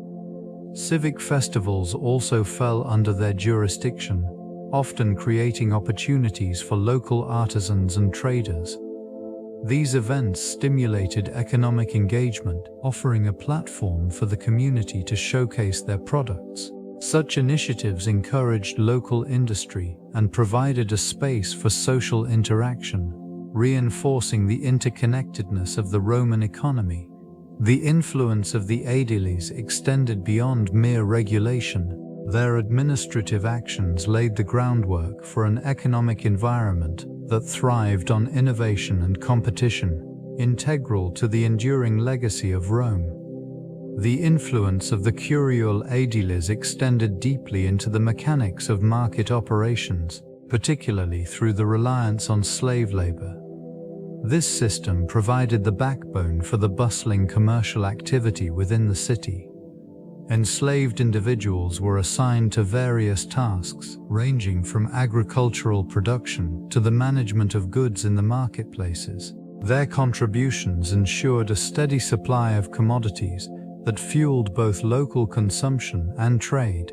Civic festivals also fell under their jurisdiction, often creating opportunities for local artisans and traders. These events stimulated economic engagement, offering a platform for the community to showcase their products. Such initiatives encouraged local industry and provided a space for social interaction, reinforcing the interconnectedness of the Roman economy. The influence of the Aediles extended beyond mere regulation. Their administrative actions laid the groundwork for an economic environment that thrived on innovation and competition, integral to the enduring legacy of Rome. The influence of the Curule Aediles extended deeply into the mechanics of market operations, particularly through the reliance on slave labor. This system provided the backbone for the bustling commercial activity within the city. Enslaved individuals were assigned to various tasks, ranging from agricultural production to the management of goods in the marketplaces. Their contributions ensured a steady supply of commodities that fueled both local consumption and trade.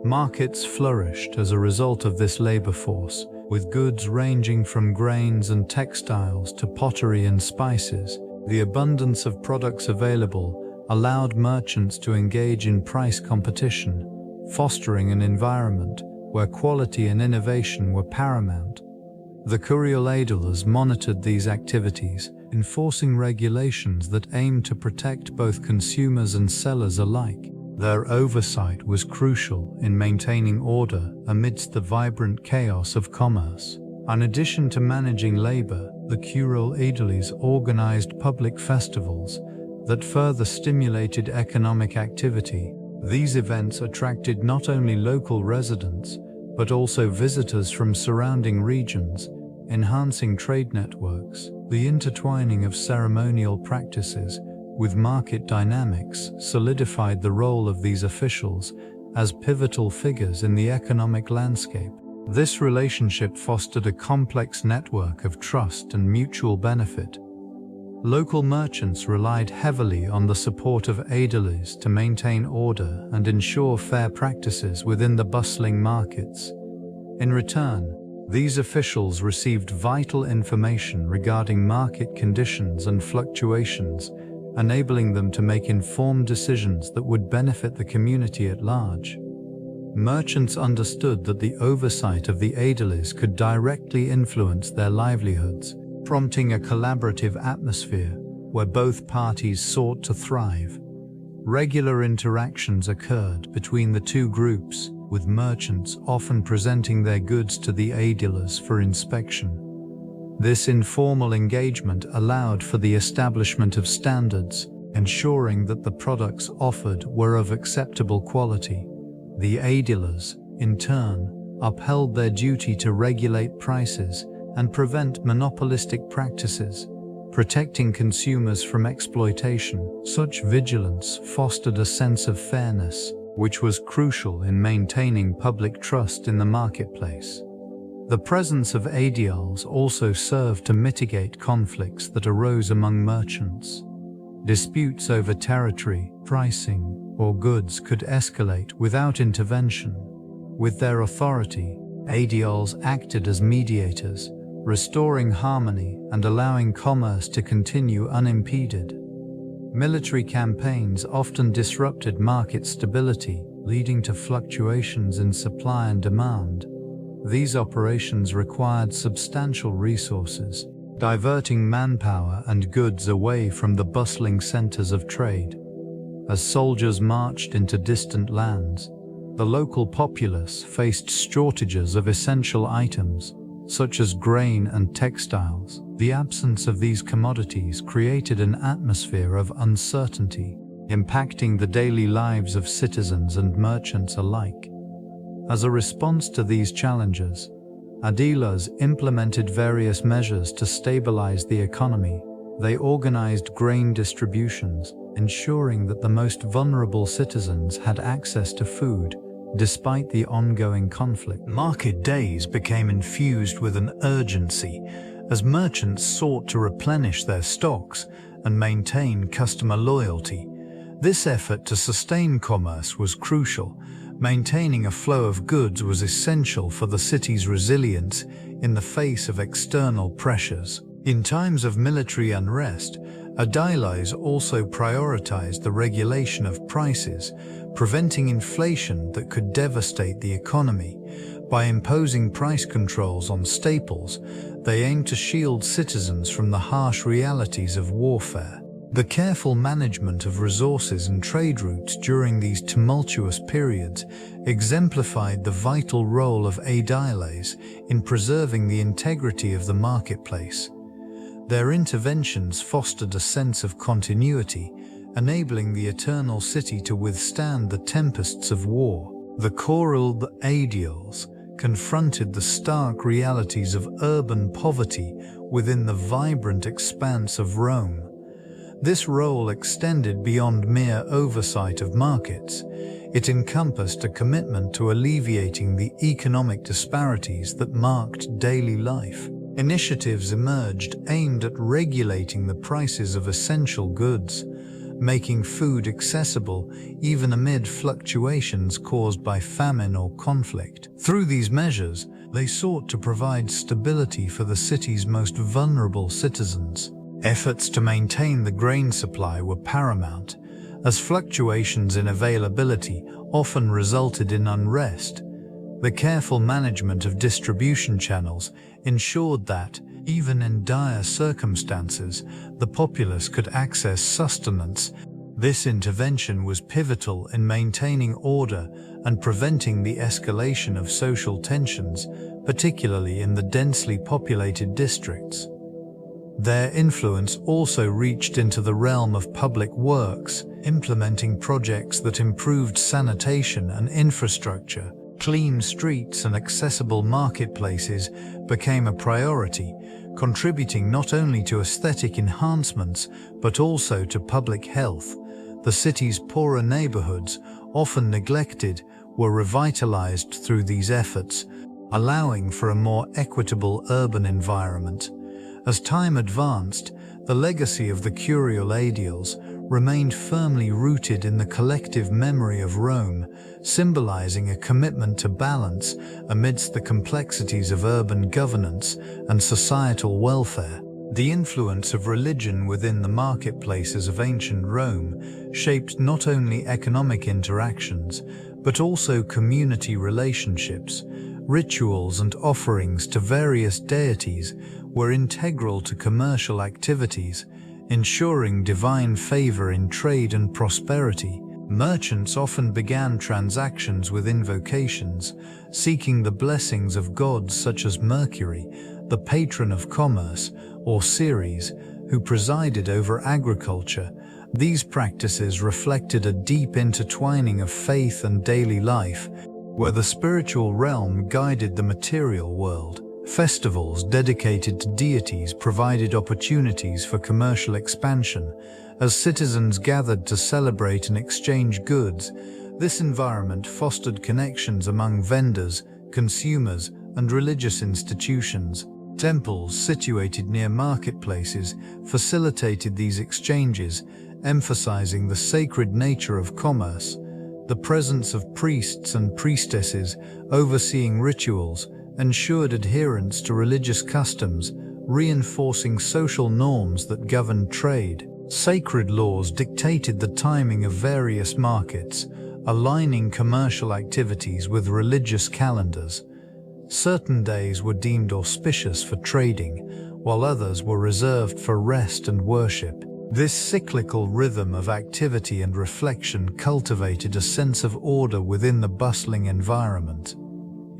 Markets flourished as a result of this labor force, with goods ranging from grains and textiles to pottery and spices. The abundance of products available allowed merchants to engage in price competition, fostering an environment where quality and innovation were paramount. The Curule Aediles monitored these activities, enforcing regulations that aimed to protect both consumers and sellers alike. Their oversight was crucial in maintaining order amidst the vibrant chaos of commerce. In addition to managing labor, the Curule Aediles organized public festivals that further stimulated economic activity. These events attracted not only local residents, but also visitors from surrounding regions, enhancing trade networks. The intertwining of ceremonial practices with market dynamics solidified the role of these officials as pivotal figures in the economic landscape. This relationship fostered a complex network of trust and mutual benefit. Local merchants relied heavily on the support of aediles to maintain order and ensure fair practices within the bustling markets. In return, these officials received vital information regarding market conditions and fluctuations, enabling them to make informed decisions that would benefit the community at large. Merchants understood that the oversight of the aediles could directly influence their livelihoods, prompting a collaborative atmosphere where both parties sought to thrive. Regular interactions occurred between the two groups, with merchants often presenting their goods to the aediles for inspection. This informal engagement allowed for the establishment of standards, ensuring that the products offered were of acceptable quality. The aediles, in turn, upheld their duty to regulate prices and prevent monopolistic practices, protecting consumers from exploitation. Such vigilance fostered a sense of fairness, which was crucial in maintaining public trust in the marketplace. The presence of aediles also served to mitigate conflicts that arose among merchants. Disputes over territory, pricing, or goods could escalate without intervention. With their authority, aediles acted as mediators, restoring harmony and allowing commerce to continue unimpeded. Military campaigns often disrupted market stability, leading to fluctuations in supply and demand. These operations required substantial resources, diverting manpower and goods away from the bustling centers of trade. As soldiers marched into distant lands, the local populace faced shortages of essential items, such as grain and textiles. The absence of these commodities created an atmosphere of uncertainty, impacting the daily lives of citizens and merchants alike. As a response to these challenges, aediles implemented various measures to stabilize the economy. They organized grain distributions, ensuring that the most vulnerable citizens had access to food, despite the ongoing conflict. Market days became infused with an urgency as merchants sought to replenish their stocks and maintain customer loyalty. This effort to sustain commerce was crucial. Maintaining a flow of goods was essential for the city's resilience in the face of external pressures. In times of military unrest, aediles also prioritized the regulation of prices, preventing inflation that could devastate the economy. By imposing price controls on staples, they aimed to shield citizens from the harsh realities of warfare. The careful management of resources and trade routes during these tumultuous periods exemplified the vital role of aediles in preserving the integrity of the marketplace. Their interventions fostered a sense of continuity, enabling the eternal city to withstand the tempests of war. The Curule Aediles confronted the stark realities of urban poverty within the vibrant expanse of Rome. This role extended beyond mere oversight of markets. It encompassed a commitment to alleviating the economic disparities that marked daily life. Initiatives emerged aimed at regulating the prices of essential goods, making food accessible even amid fluctuations caused by famine or conflict. Through these measures, they sought to provide stability for the city's most vulnerable citizens. Efforts to maintain the grain supply were paramount, as fluctuations in availability often resulted in unrest. The careful management of distribution channels ensured that, even in dire circumstances, the populace could access sustenance. This intervention was pivotal in maintaining order and preventing the escalation of social tensions, particularly in the densely populated districts. Their influence also reached into the realm of public works, implementing projects that improved sanitation and infrastructure. Clean streets and accessible marketplaces became a priority, contributing not only to aesthetic enhancements but also to public health. The city's poorer neighborhoods, often neglected, were revitalized through these efforts, allowing for a more equitable urban environment. As time advanced, the legacy of the Curule Aediles remained firmly rooted in the collective memory of Rome, symbolizing a commitment to balance amidst the complexities of urban governance and societal welfare. The influence of religion within the marketplaces of ancient Rome shaped not only economic interactions, but also community relationships. Rituals and offerings to various deities were integral to commercial activities, ensuring divine favor in trade and prosperity. Merchants often began transactions with invocations, seeking the blessings of gods such as Mercury, the patron of commerce, or Ceres, who presided over agriculture. These practices reflected a deep intertwining of faith and daily life, where the spiritual realm guided the material world. Festivals dedicated to deities provided opportunities for commercial expansion. As citizens gathered to celebrate and exchange goods, this environment fostered connections among vendors, consumers, and religious institutions. Temples situated near marketplaces facilitated these exchanges, emphasizing the sacred nature of commerce. The presence of priests and priestesses overseeing rituals ensured adherence to religious customs, reinforcing social norms that governed trade. Sacred laws dictated the timing of various markets, aligning commercial activities with religious calendars. Certain days were deemed auspicious for trading, while others were reserved for rest and worship. This cyclical rhythm of activity and reflection cultivated a sense of order within the bustling environment.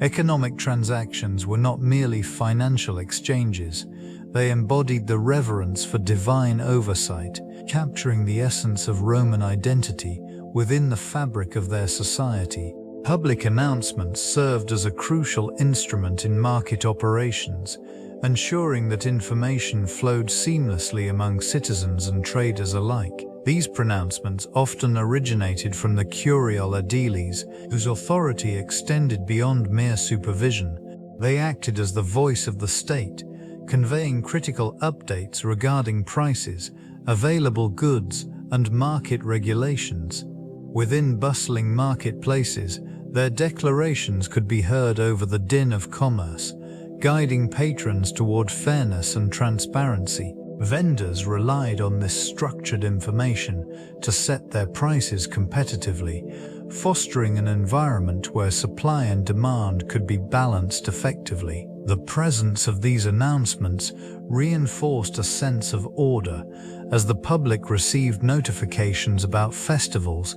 Economic transactions were not merely financial exchanges, they embodied the reverence for divine oversight, capturing the essence of Roman identity within the fabric of their society. Public announcements served as a crucial instrument in market operations, ensuring that information flowed seamlessly among citizens and traders alike. These pronouncements often originated from the Curule Aediles, whose authority extended beyond mere supervision. They acted as the voice of the state, conveying critical updates regarding prices, available goods, and market regulations. Within bustling marketplaces, their declarations could be heard over the din of commerce, guiding patrons toward fairness and transparency. Vendors relied on this structured information to set their prices competitively, fostering an environment where supply and demand could be balanced effectively. The presence of these announcements reinforced a sense of order as the public received notifications about festivals,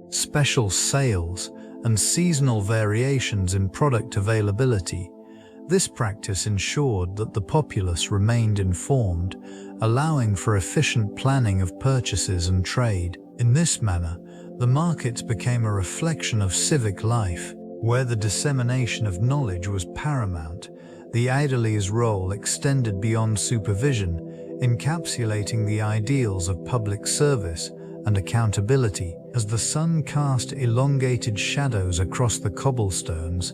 special sales, and seasonal variations in product availability. This practice ensured that the populace remained informed, allowing for efficient planning of purchases and trade. In this manner, the markets became a reflection of civic life, where the dissemination of knowledge was paramount. The Aediles' role extended beyond supervision, encapsulating the ideals of public service and accountability. As the sun cast elongated shadows across the cobblestones,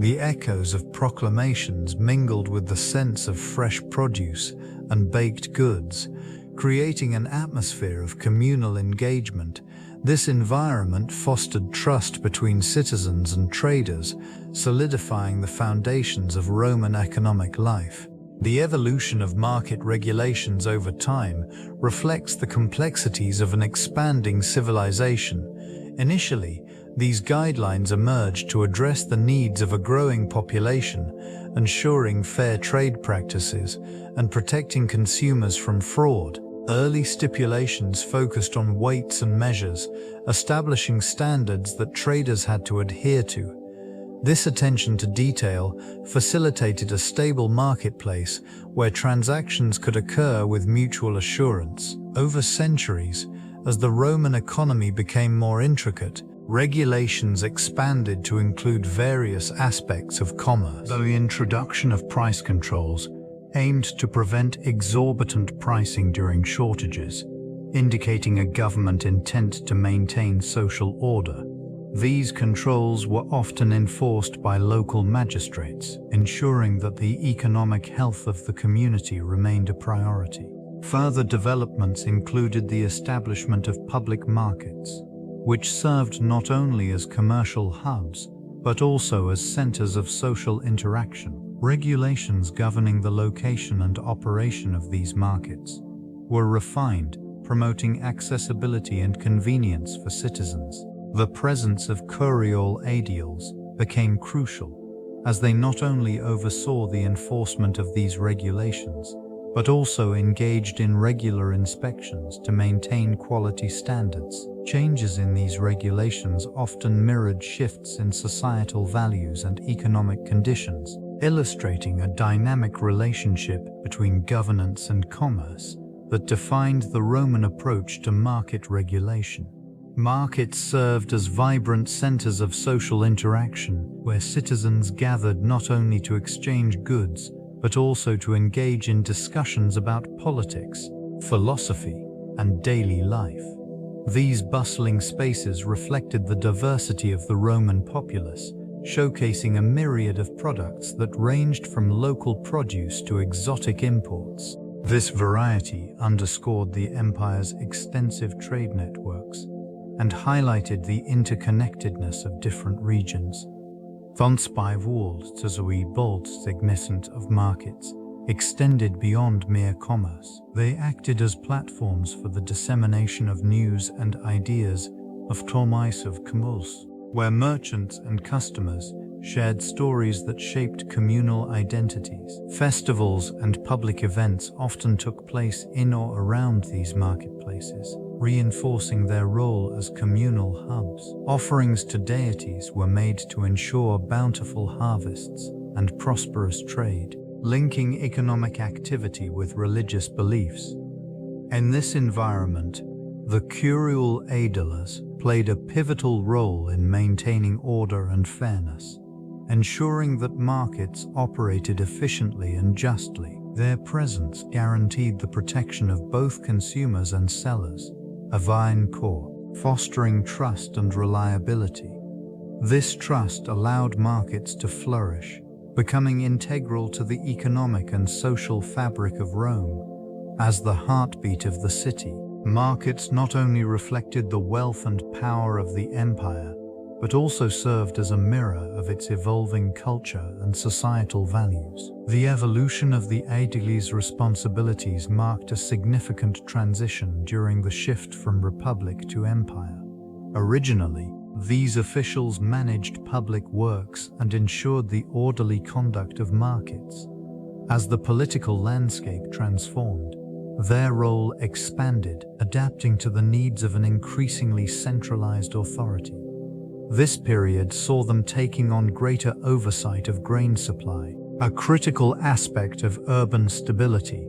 the echoes of proclamations mingled with the sense of fresh produce and baked goods, creating an atmosphere of communal engagement. This environment fostered trust between citizens and traders, solidifying the foundations of Roman economic life. The evolution of market regulations over time reflects the complexities of an expanding civilization. Initially, These guidelines emerged to address the needs of a growing population, ensuring fair trade practices and protecting consumers from fraud. Early stipulations focused on weights and measures, establishing standards that traders had to adhere to. This attention to detail facilitated a stable marketplace where transactions could occur with mutual assurance. Over centuries, as the Roman economy became more intricate, regulations expanded to include various aspects of commerce. The introduction of price controls aimed to prevent exorbitant pricing during shortages, indicating a government intent to maintain social order. These controls were often enforced by local magistrates, ensuring that the economic health of the community remained a priority. Further developments included the establishment of public markets, which served not only as commercial hubs, but also as centers of social interaction. Regulations governing the location and operation of these markets were refined, promoting accessibility and convenience for citizens. The presence of Curule Aediles became crucial, as they not only oversaw the enforcement of these regulations, but also engaged in regular inspections to maintain quality standards. Changes in these regulations often mirrored shifts in societal values and economic conditions, illustrating a dynamic relationship between governance and commerce that defined the Roman approach to market regulation. Markets served as vibrant centers of social interaction, where citizens gathered not only to exchange goods, but also to engage in discussions about politics, philosophy, and daily life. These bustling spaces reflected the diversity of the Roman populace, showcasing a myriad of products that ranged from local produce to exotic imports. This variety underscored the empire's extensive trade networks and highlighted the interconnectedness of different regions. Von Spivewald to Bold significant of markets extended beyond mere commerce. They acted as platforms for the dissemination of news and ideas of Tormais of Camus, where merchants and customers shared stories that shaped communal identities. Festivals and public events often took place in or around these marketplaces, reinforcing their role as communal hubs. Offerings to deities were made to ensure bountiful harvests and prosperous trade, linking economic activity with religious beliefs. In this environment, the Curule Aediles played a pivotal role in maintaining order and fairness, ensuring that markets operated efficiently and justly. Their presence guaranteed the protection of both consumers and sellers, a vital core, fostering trust and reliability. This trust allowed markets to flourish, becoming integral to the economic and social fabric of Rome. As the heartbeat of the city, markets not only reflected the wealth and power of the empire, but also served as a mirror of its evolving culture and societal values. The evolution of the Aediles' responsibilities marked a significant transition during the shift from republic to empire. Originally, these officials managed public works and ensured the orderly conduct of markets. As the political landscape transformed, their role expanded, adapting to the needs of an increasingly centralized authority. This period saw them taking on greater oversight of grain supply, a critical aspect of urban stability.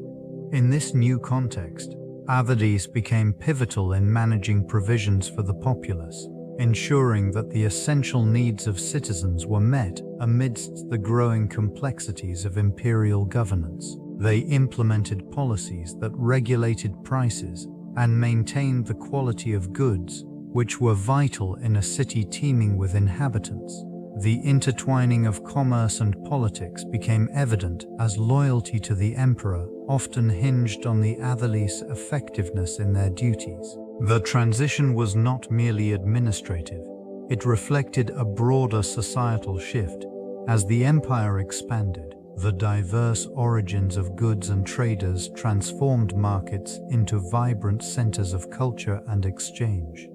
In this new context, Aediles became pivotal in managing provisions for the populace, ensuring that the essential needs of citizens were met amidst the growing complexities of imperial governance. They implemented policies that regulated prices and maintained the quality of goods, which were vital in a city teeming with inhabitants. The intertwining of commerce and politics became evident as loyalty to the emperor often hinged on the Aediles' effectiveness in their duties. The transition was not merely administrative, it reflected a broader societal shift. As the empire expanded, the diverse origins of goods and traders transformed markets into vibrant centers of culture and exchange.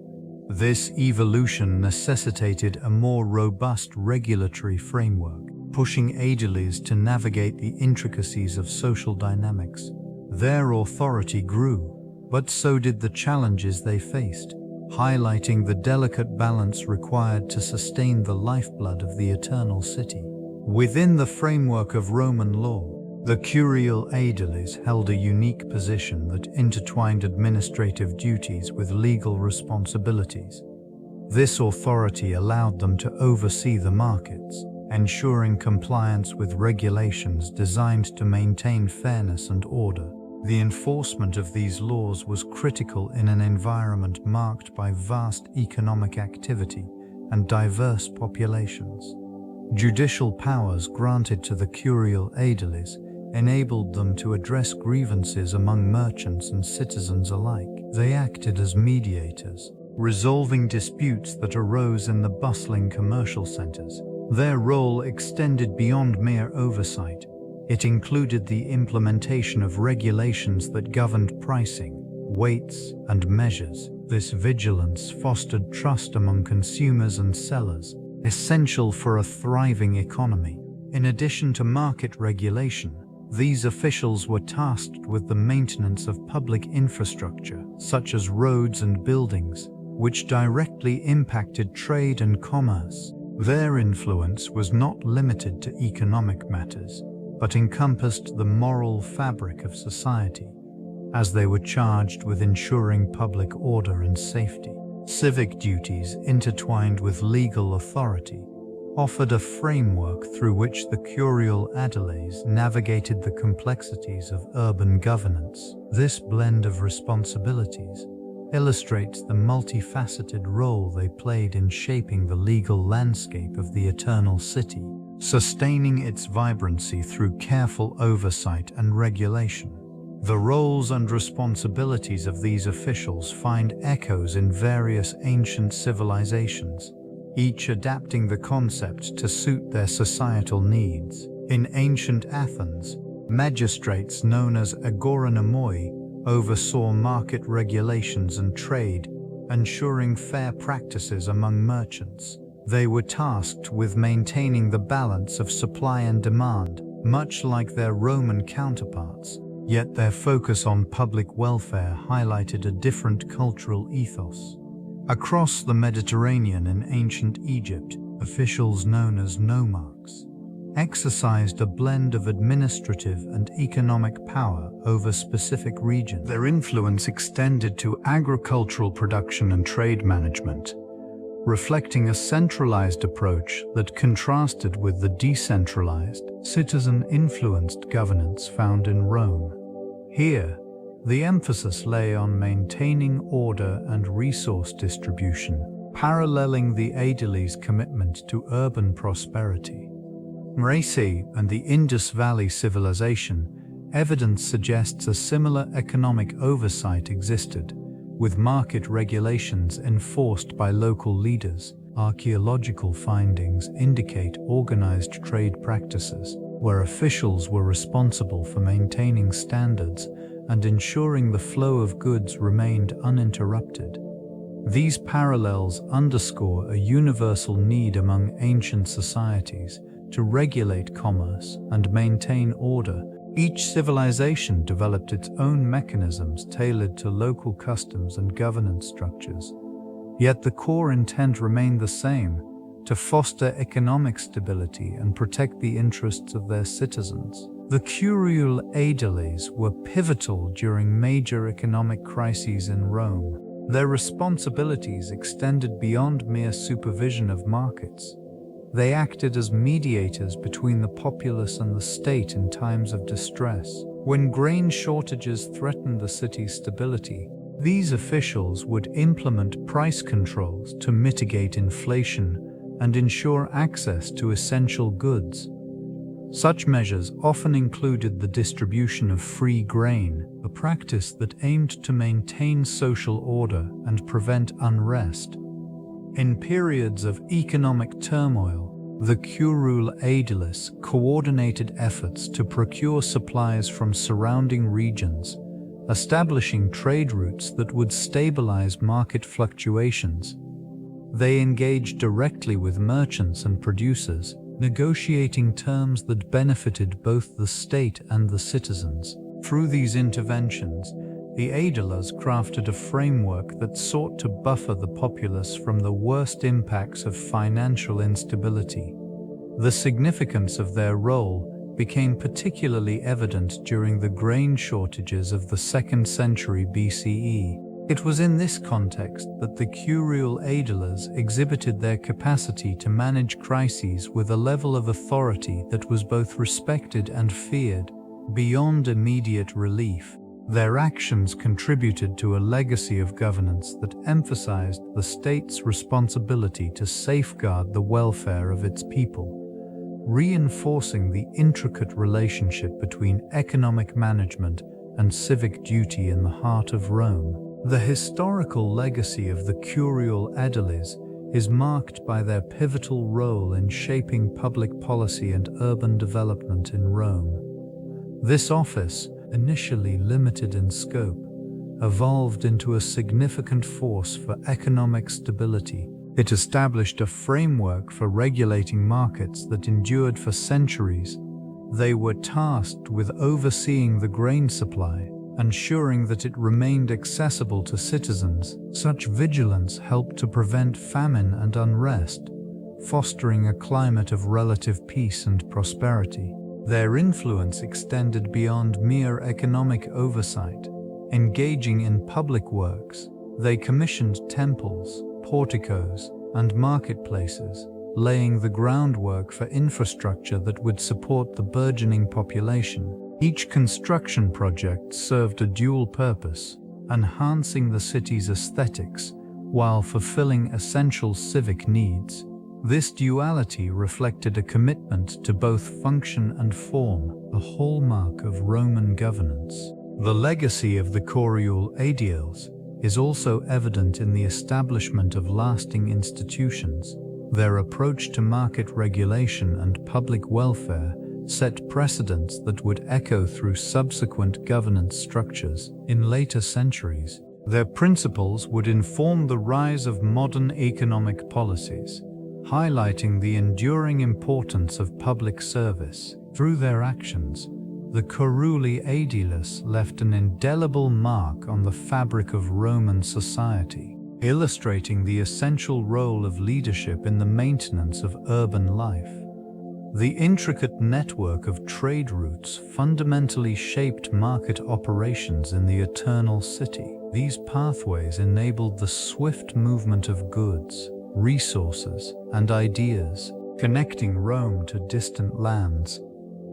This evolution necessitated a more robust regulatory framework, pushing Aediles to navigate the intricacies of social dynamics. Their authority grew, but so did the challenges they faced, highlighting the delicate balance required to sustain the lifeblood of the eternal city. Within the framework of Roman law, the Curule Aediles held a unique position that intertwined administrative duties with legal responsibilities. This authority allowed them to oversee the markets, ensuring compliance with regulations designed to maintain fairness and order. The enforcement of these laws was critical in an environment marked by vast economic activity and diverse populations. Judicial powers granted to the Curule Aediles enabled them to address grievances among merchants and citizens alike. They acted as mediators, resolving disputes that arose in the bustling commercial centers. Their role extended beyond mere oversight. It included the implementation of regulations that governed pricing, weights, and measures. This vigilance fostered trust among consumers and sellers, essential for a thriving economy. In addition to market regulation, these officials were tasked with the maintenance of public infrastructure, such as roads and buildings, which directly impacted trade and commerce. Their influence was not limited to economic matters, but encompassed the moral fabric of society, as they were charged with ensuring public order and safety. Civic duties intertwined with legal authority offered a framework through which the Curule Aediles navigated the complexities of urban governance. This blend of responsibilities illustrates the multifaceted role they played in shaping the legal landscape of the Eternal City, sustaining its vibrancy through careful oversight and regulation. The roles and responsibilities of these officials find echoes in various ancient civilizations, each adapting the concept to suit their societal needs. In ancient Athens, magistrates known as agoranomoi oversaw market regulations and trade, ensuring fair practices among merchants. They were tasked with maintaining the balance of supply and demand, much like their Roman counterparts, yet their focus on public welfare highlighted a different cultural ethos. Across the Mediterranean in ancient Egypt, officials known as nomarchs exercised a blend of administrative and economic power over specific regions. Their influence extended to agricultural production and trade management, reflecting a centralized approach that contrasted with the decentralized, citizen-influenced governance found in Rome. Here, the emphasis lay on maintaining order and resource distribution, paralleling the Aediles' commitment to urban prosperity. Mraci and the Indus Valley civilization, evidence suggests a similar economic oversight existed, with market regulations enforced by local leaders. Archaeological findings indicate organized trade practices, where officials were responsible for maintaining standards and ensuring the flow of goods remained uninterrupted. These parallels underscore a universal need among ancient societies to regulate commerce and maintain order. Each civilization developed its own mechanisms tailored to local customs and governance structures. Yet the core intent remained the same: to foster economic stability and protect the interests of their citizens. The Curule Aediles were pivotal during major economic crises in Rome. Their responsibilities extended beyond mere supervision of markets. They acted as mediators between the populace and the state in times of distress. When grain shortages threatened the city's stability, these officials would implement price controls to mitigate inflation and ensure access to essential goods. Such measures often included the distribution of free grain, a practice that aimed to maintain social order and prevent unrest. In periods of economic turmoil, the Curule Aediles coordinated efforts to procure supplies from surrounding regions, establishing trade routes that would stabilize market fluctuations. They engaged directly with merchants and producers, negotiating terms that benefited both the state and the citizens. Through these interventions, the Aediles crafted a framework that sought to buffer the populace from the worst impacts of financial instability. The significance of their role became particularly evident during the grain shortages of the 2nd century BCE. It was in this context that the Curule Aediles exhibited their capacity to manage crises with a level of authority that was both respected and feared. Beyond immediate relief, their actions contributed to a legacy of governance that emphasized the state's responsibility to safeguard the welfare of its people, reinforcing the intricate relationship between economic management and civic duty in the heart of Rome. The historical legacy of the Curule Aediles is marked by their pivotal role in shaping public policy and urban development in Rome. This office, initially limited in scope, evolved into a significant force for economic stability. It established a framework for regulating markets that endured for centuries. They were tasked with overseeing the grain supply, ensuring that it remained accessible to citizens. Such vigilance helped to prevent famine and unrest, fostering a climate of relative peace and prosperity. Their influence extended beyond mere economic oversight. Engaging in public works, they commissioned temples, porticos, and marketplaces, laying the groundwork for infrastructure that would support the burgeoning population. Each construction project served a dual purpose, enhancing the city's aesthetics while fulfilling essential civic needs. This duality reflected a commitment to both function and form, a hallmark of Roman governance. The legacy of the Curule Aediles is also evident in the establishment of lasting institutions. Their approach to market regulation and public welfare set precedents that would echo through subsequent governance structures. In later centuries, their principles would inform the rise of modern economic policies, highlighting the enduring importance of public service. Through their actions, the Curule Aediles left an indelible mark on the fabric of Roman society, illustrating the essential role of leadership in the maintenance of urban life. The intricate network of trade routes fundamentally shaped market operations in the Eternal City. These pathways enabled the swift movement of goods, resources, and ideas, connecting Rome to distant lands.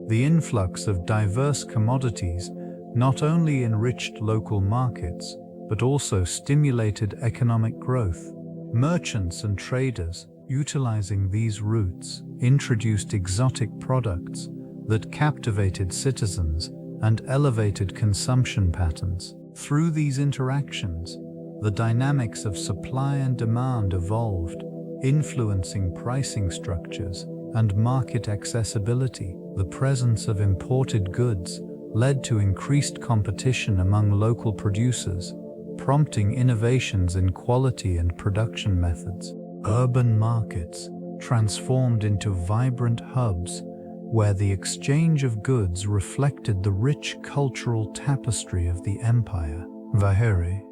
The influx of diverse commodities not only enriched local markets, but also stimulated economic growth. Merchants and traders, utilizing these routes, introduced exotic products that captivated citizens and elevated consumption patterns. Through these interactions, the dynamics of supply and demand evolved, influencing pricing structures and market accessibility. The presence of imported goods led to increased competition among local producers, prompting innovations in quality and production methods. Urban markets transformed into vibrant hubs where the exchange of goods reflected the rich cultural tapestry of the empire.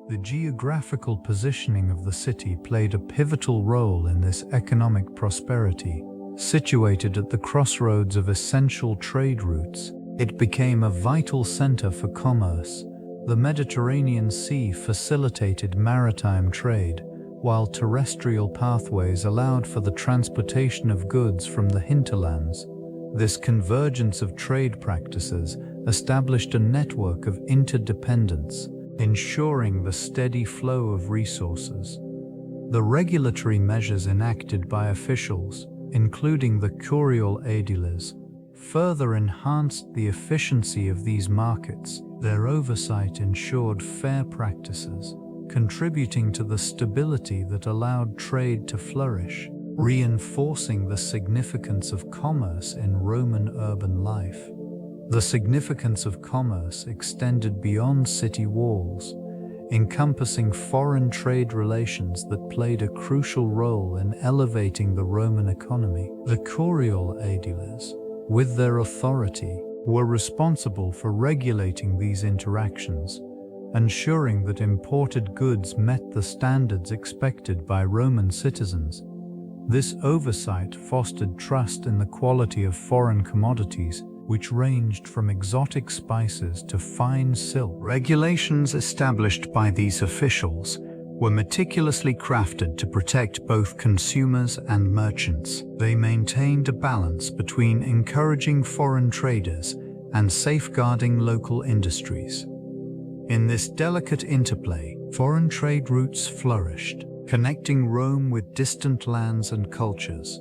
The geographical positioning of the city played a pivotal role in this economic prosperity. Situated at the crossroads of essential trade routes, it became a vital center for commerce. The Mediterranean Sea facilitated maritime trade, while terrestrial pathways allowed for the transportation of goods from the hinterlands. This convergence of trade practices established a network of interdependence, ensuring the steady flow of resources. The regulatory measures enacted by officials, including the Curule Aediles, further enhanced the efficiency of these markets. Their oversight ensured fair practices, contributing to the stability that allowed trade to flourish, reinforcing the significance of commerce in Roman urban life. The significance of commerce extended beyond city walls, encompassing foreign trade relations that played a crucial role in elevating the Roman economy. The Curule Aediles, with their authority, were responsible for regulating these interactions, ensuring that imported goods met the standards expected by Roman citizens. This oversight fostered trust in the quality of foreign commodities, which ranged from exotic spices to fine silk. Regulations established by these officials were meticulously crafted to protect both consumers and merchants. They maintained a balance between encouraging foreign traders and safeguarding local industries. In this delicate interplay, foreign trade routes flourished, connecting Rome with distant lands and cultures.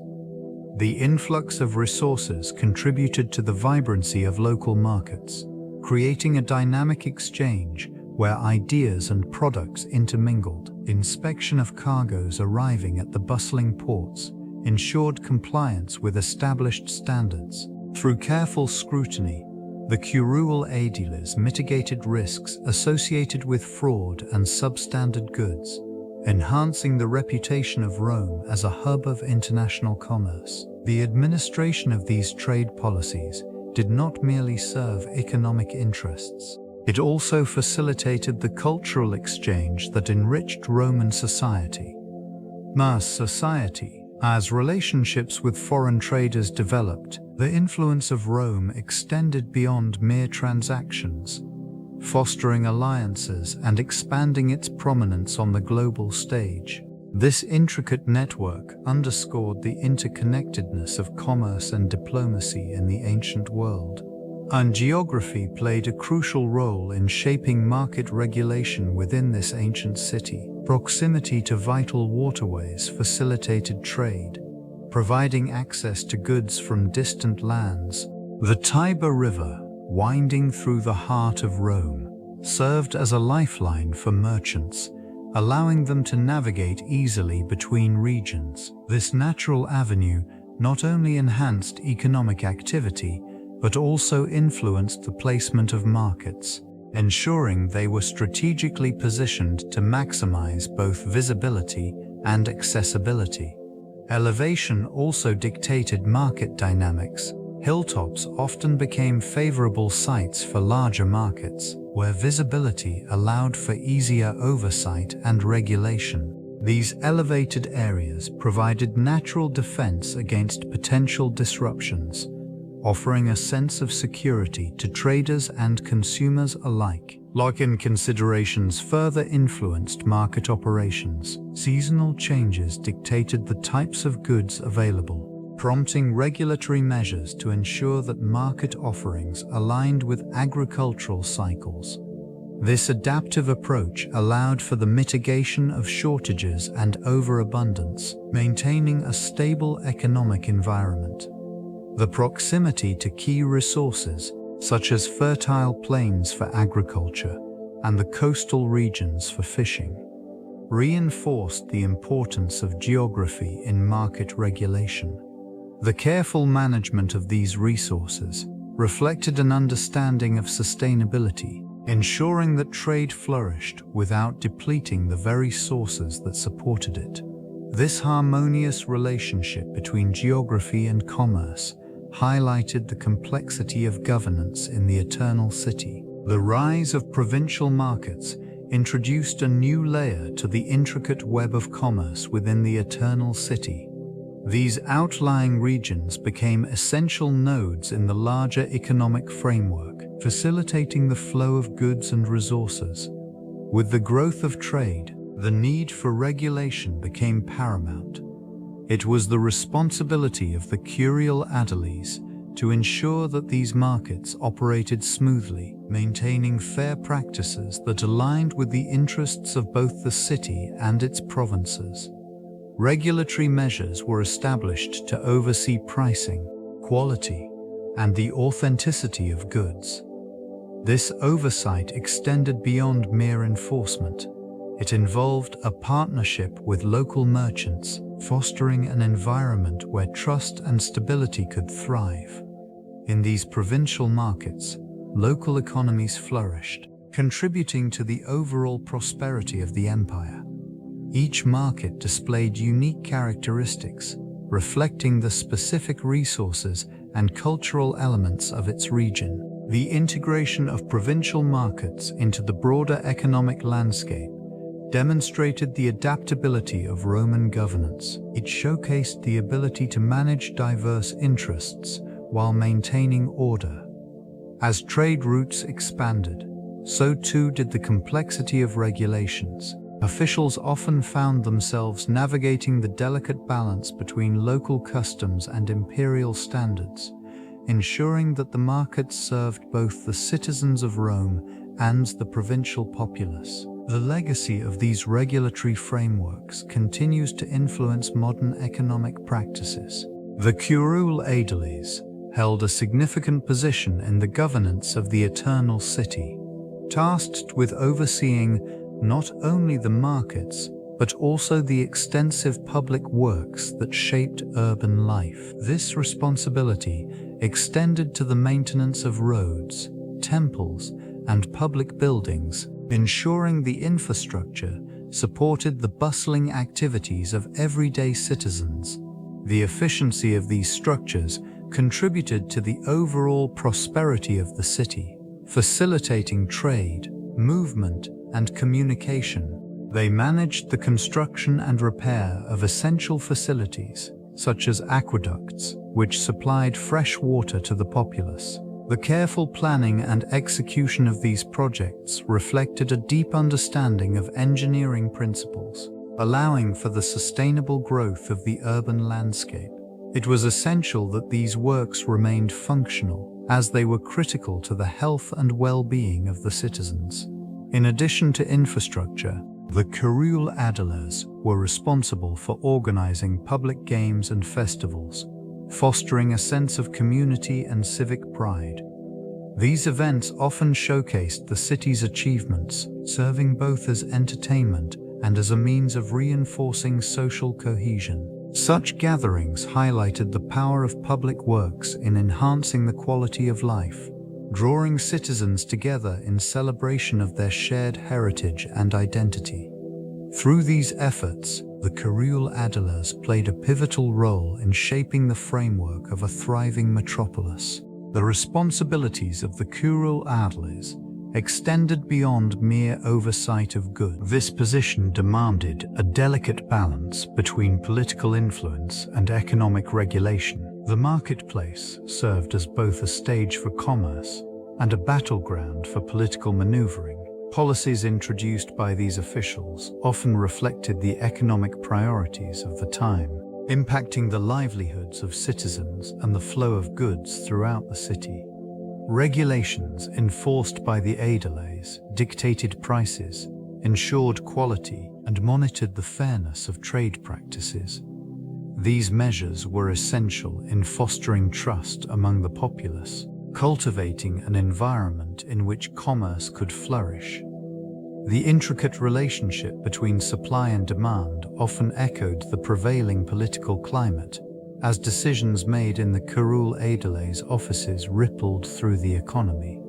The influx of resources contributed to the vibrancy of local markets, creating a dynamic exchange where ideas and products intermingled. Inspection of cargoes arriving at the bustling ports ensured compliance with established standards. Through careful scrutiny, the Curule Aediles mitigated risks associated with fraud and substandard goods, enhancing the reputation of Rome as a hub of international commerce. The administration of these trade policies did not merely serve economic interests. It also facilitated the cultural exchange that enriched Roman society. Mass society. As relationships with foreign traders developed, the influence of Rome extended beyond mere transactions, fostering alliances and expanding its prominence on the global stage. This intricate network underscored the interconnectedness of commerce and diplomacy in the ancient world. And geography played a crucial role in shaping market regulation within this ancient city. Proximity to vital waterways facilitated trade, providing access to goods from distant lands. The Tiber River, winding through the heart of Rome, served as a lifeline for merchants, allowing them to navigate easily between regions. This natural avenue not only enhanced economic activity, but also influenced the placement of markets, ensuring they were strategically positioned to maximize both visibility and accessibility. Elevation also dictated market dynamics. Hilltops often became favorable sites for larger markets, where visibility allowed for easier oversight and regulation. These elevated areas provided natural defense against potential disruptions, offering a sense of security to traders and consumers alike. Lock-in considerations further influenced market operations. Seasonal changes dictated the types of goods available, prompting regulatory measures to ensure that market offerings aligned with agricultural cycles. This adaptive approach allowed for the mitigation of shortages and overabundance, maintaining a stable economic environment. The proximity to key resources, such as fertile plains for agriculture and the coastal regions for fishing, reinforced the importance of geography in market regulation. The careful management of these resources reflected an understanding of sustainability, ensuring that trade flourished without depleting the very sources that supported it. This harmonious relationship between geography and commerce highlighted the complexity of governance in the Eternal City. The rise of provincial markets introduced a new layer to the intricate web of commerce within the Eternal City. These outlying regions became essential nodes in the larger economic framework, facilitating the flow of goods and resources. With the growth of trade, the need for regulation became paramount. It was the responsibility of the Curule Aediles to ensure that these markets operated smoothly, maintaining fair practices that aligned with the interests of both the city and its provinces. Regulatory measures were established to oversee pricing, quality, and the authenticity of goods. This oversight extended beyond mere enforcement. It involved a partnership with local merchants, fostering an environment where trust and stability could thrive. In these provincial markets, local economies flourished, contributing to the overall prosperity of the empire. Each market displayed unique characteristics, reflecting the specific resources and cultural elements of its region. The integration of provincial markets into the broader economic landscape demonstrated the adaptability of Roman governance. It showcased the ability to manage diverse interests while maintaining order. As trade routes expanded, so too did the complexity of regulations. Officials often found themselves navigating the delicate balance between local customs and imperial standards, ensuring that the markets served both the citizens of Rome and the provincial populace. The legacy of these regulatory frameworks continues to influence modern economic practices. The Curule Aediles held a significant position in the governance of the Eternal City, tasked with overseeing not only the markets, but also the extensive public works that shaped urban life. This responsibility extended to the maintenance of roads, temples, and public buildings, ensuring the infrastructure supported the bustling activities of everyday citizens. The efficiency of these structures contributed to the overall prosperity of the city, facilitating trade, movement, and communication. They managed the construction and repair of essential facilities, such as aqueducts, which supplied fresh water to the populace. The careful planning and execution of these projects reflected a deep understanding of engineering principles, allowing for the sustainable growth of the urban landscape. It was essential that these works remained functional, as they were critical to the health and well-being of the citizens. In addition to infrastructure, the Curule Aediles were responsible for organizing public games and festivals, fostering a sense of community and civic pride. These events often showcased the city's achievements, serving both as entertainment and as a means of reinforcing social cohesion. Such gatherings highlighted the power of public works in enhancing the quality of life, drawing citizens together in celebration of their shared heritage and identity. Through these efforts, the Curule Aediles played a pivotal role in shaping the framework of a thriving metropolis. The responsibilities of the Curule Aediles extended beyond mere oversight of goods. This position demanded a delicate balance between political influence and economic regulation. The marketplace served as both a stage for commerce and a battleground for political maneuvering. Policies introduced by these officials often reflected the economic priorities of the time, impacting the livelihoods of citizens and the flow of goods throughout the city. Regulations enforced by the Aediles dictated prices, ensured quality, and monitored the fairness of trade practices. These measures were essential in fostering trust among the populace, cultivating an environment in which commerce could flourish. The intricate relationship between supply and demand often echoed the prevailing political climate, as decisions made in the Curule Aediles offices rippled through the economy.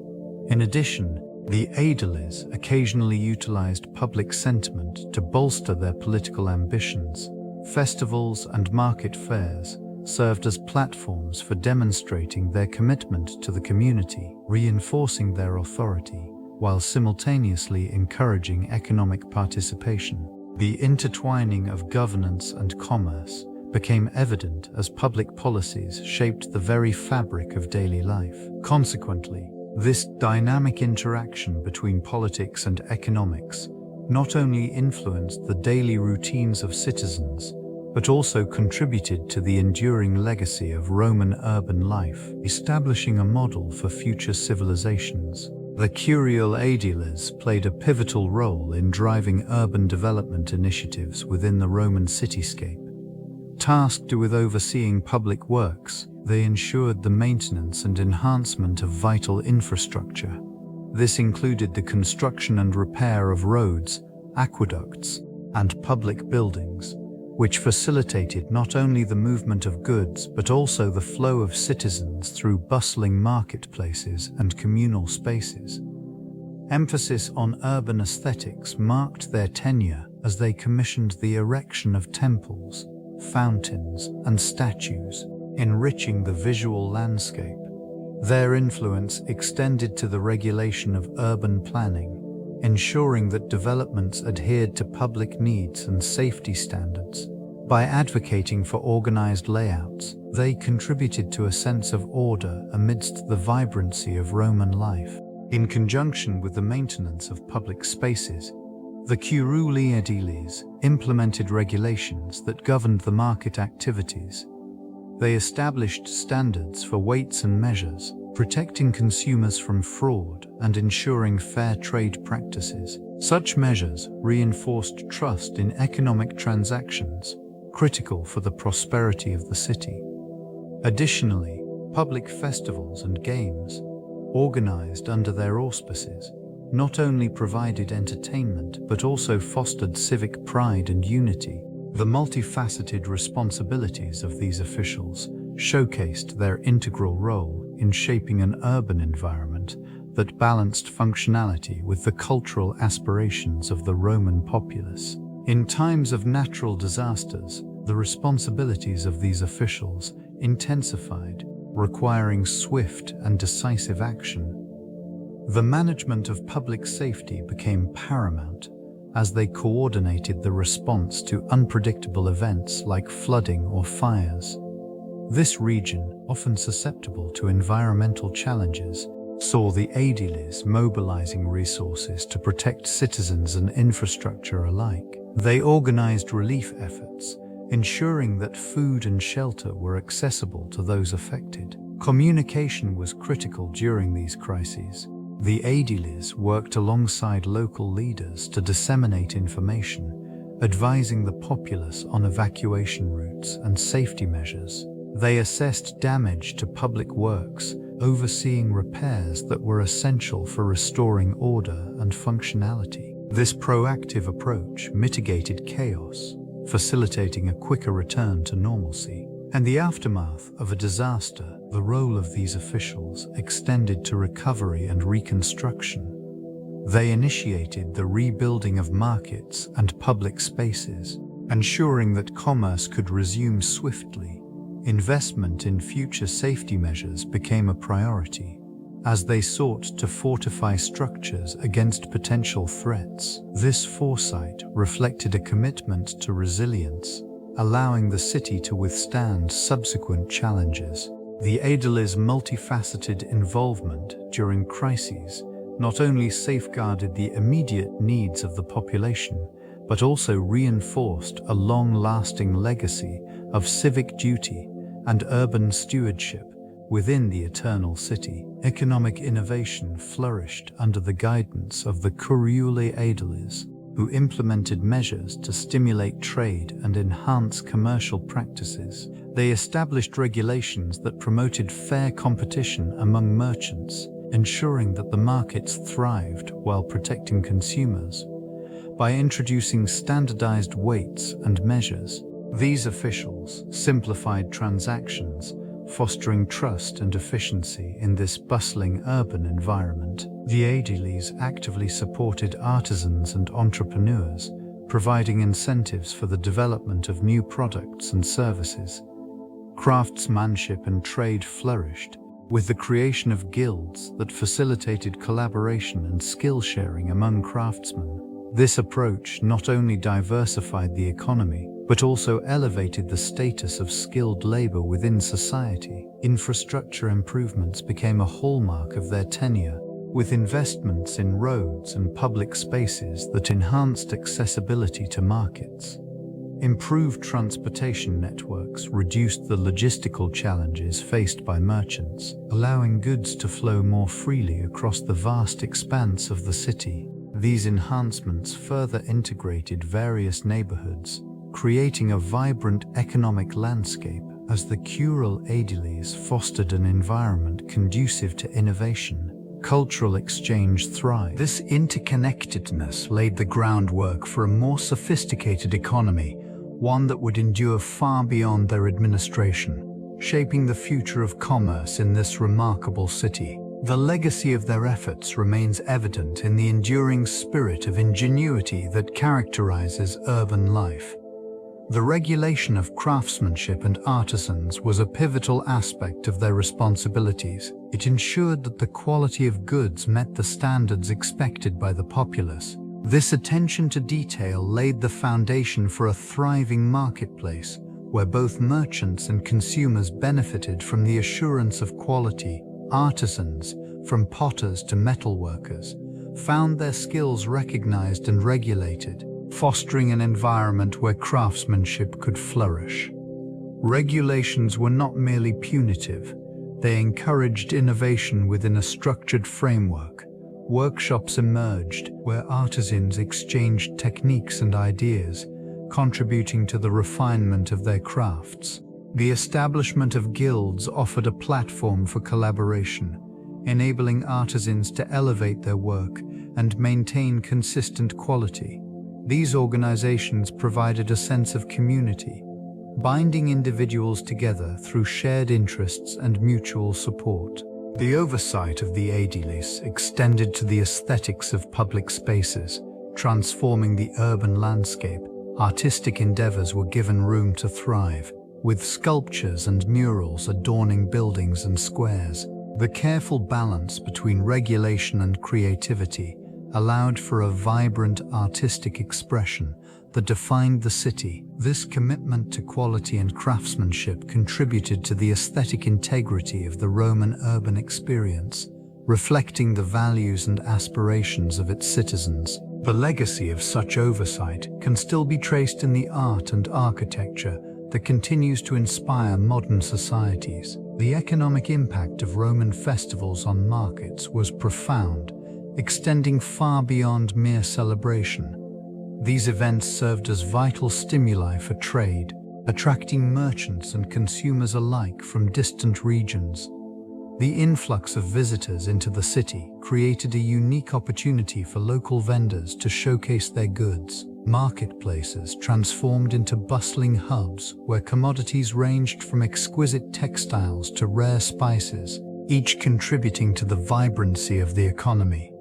In addition, the Aediles occasionally utilized public sentiment to bolster their political ambitions. Festivals and market fairs served as platforms for demonstrating their commitment to the community, reinforcing their authority, while simultaneously encouraging economic participation. The intertwining of governance and commerce became evident as public policies shaped the very fabric of daily life. Consequently, this dynamic interaction between politics and economics not only influenced the daily routines of citizens, but also contributed to the enduring legacy of Roman urban life, establishing a model for future civilizations. The Curule Aediles played a pivotal role in driving urban development initiatives within the Roman cityscape. Tasked with overseeing public works, they ensured the maintenance and enhancement of vital infrastructure. This included the construction and repair of roads, aqueducts, and public buildings, which facilitated not only the movement of goods but also the flow of citizens through bustling marketplaces and communal spaces. Emphasis on urban aesthetics marked their tenure as they commissioned the erection of temples, fountains, and statues, enriching the visual landscape. Their influence extended to the regulation of urban planning, ensuring that developments adhered to public needs and safety standards. By advocating for organized layouts, they contributed to a sense of order amidst the vibrancy of Roman life. In conjunction with the maintenance of public spaces, the Curule Aediles implemented regulations that governed the market activities. They established standards for weights and measures, protecting consumers from fraud and ensuring fair trade practices. Such measures reinforced trust in economic transactions, critical for the prosperity of the city. Additionally, public festivals and games, organized under their auspices, not only provided entertainment but also fostered civic pride and unity. The multifaceted responsibilities of these officials showcased their integral role in shaping an urban environment that balanced functionality with the cultural aspirations of the Roman populace. In times of natural disasters, the responsibilities of these officials intensified, requiring swift and decisive action. The management of public safety became paramount as they coordinated the response to unpredictable events like flooding or fires. This region, often susceptible to environmental challenges, saw the Aediles mobilizing resources to protect citizens and infrastructure alike. They organized relief efforts, ensuring that food and shelter were accessible to those affected. Communication was critical during these crises. The Aediles worked alongside local leaders to disseminate information, advising the populace on evacuation routes and safety measures. They assessed damage to public works, overseeing repairs that were essential for restoring order and functionality. This proactive approach mitigated chaos, facilitating a quicker return to normalcy. In the aftermath of a disaster, the role of these officials extended to recovery and reconstruction. They initiated the rebuilding of markets and public spaces, ensuring that commerce could resume swiftly. Investment in future safety measures became a priority, as they sought to fortify structures against potential threats. This foresight reflected a commitment to resilience, allowing the city to withstand subsequent challenges. The Aediles' multifaceted involvement during crises not only safeguarded the immediate needs of the population, but also reinforced a long-lasting legacy of civic duty and urban stewardship within the Eternal City. Economic innovation flourished under the guidance of the Curule Aediles, who implemented measures to stimulate trade and enhance commercial practices. They established regulations that promoted fair competition among merchants, ensuring that the markets thrived while protecting consumers. By introducing standardized weights and measures, these officials simplified transactions, fostering trust and efficiency in this bustling urban environment. The Aediles actively supported artisans and entrepreneurs, providing incentives for the development of new products and services. Craftsmanship and trade flourished, with the creation of guilds that facilitated collaboration and skill sharing among craftsmen. This approach not only diversified the economy, but also elevated the status of skilled labor within society. Infrastructure improvements became a hallmark of their tenure, with investments in roads and public spaces that enhanced accessibility to markets. Improved transportation networks reduced the logistical challenges faced by merchants, allowing goods to flow more freely across the vast expanse of the city. These enhancements further integrated various neighborhoods, creating a vibrant economic landscape as the Curule Aediles fostered an environment conducive to innovation. Cultural exchange thrived. This interconnectedness laid the groundwork for a more sophisticated economy, one that would endure far beyond their administration, shaping the future of commerce in this remarkable city. The legacy of their efforts remains evident in the enduring spirit of ingenuity that characterizes urban life. The regulation of craftsmanship and artisans was a pivotal aspect of their responsibilities. It ensured that the quality of goods met the standards expected by the populace. This attention to detail laid the foundation for a thriving marketplace, where both merchants and consumers benefited from the assurance of quality. Artisans, from potters to metalworkers, found their skills recognized and regulated, fostering an environment where craftsmanship could flourish. Regulations were not merely punitive, they encouraged innovation within a structured framework. Workshops emerged where artisans exchanged techniques and ideas, contributing to the refinement of their crafts. The establishment of guilds offered a platform for collaboration, enabling artisans to elevate their work and maintain consistent quality. These organizations provided a sense of community, binding individuals together through shared interests and mutual support. The oversight of the Aediles extended to the aesthetics of public spaces, transforming the urban landscape. Artistic endeavors were given room to thrive, with sculptures and murals adorning buildings and squares. The careful balance between regulation and creativity allowed for a vibrant artistic expression that defined the city. This commitment to quality and craftsmanship contributed to the aesthetic integrity of the Roman urban experience, reflecting the values and aspirations of its citizens. The legacy of such oversight can still be traced in the art and architecture that continues to inspire modern societies. The economic impact of Roman festivals on markets was profound, extending far beyond mere celebration. These events served as vital stimuli for trade, attracting merchants and consumers alike from distant regions. The influx of visitors into the city created a unique opportunity for local vendors to showcase their goods. Marketplaces transformed into bustling hubs where commodities ranged from exquisite textiles to rare spices, each contributing to the vibrancy of the economy.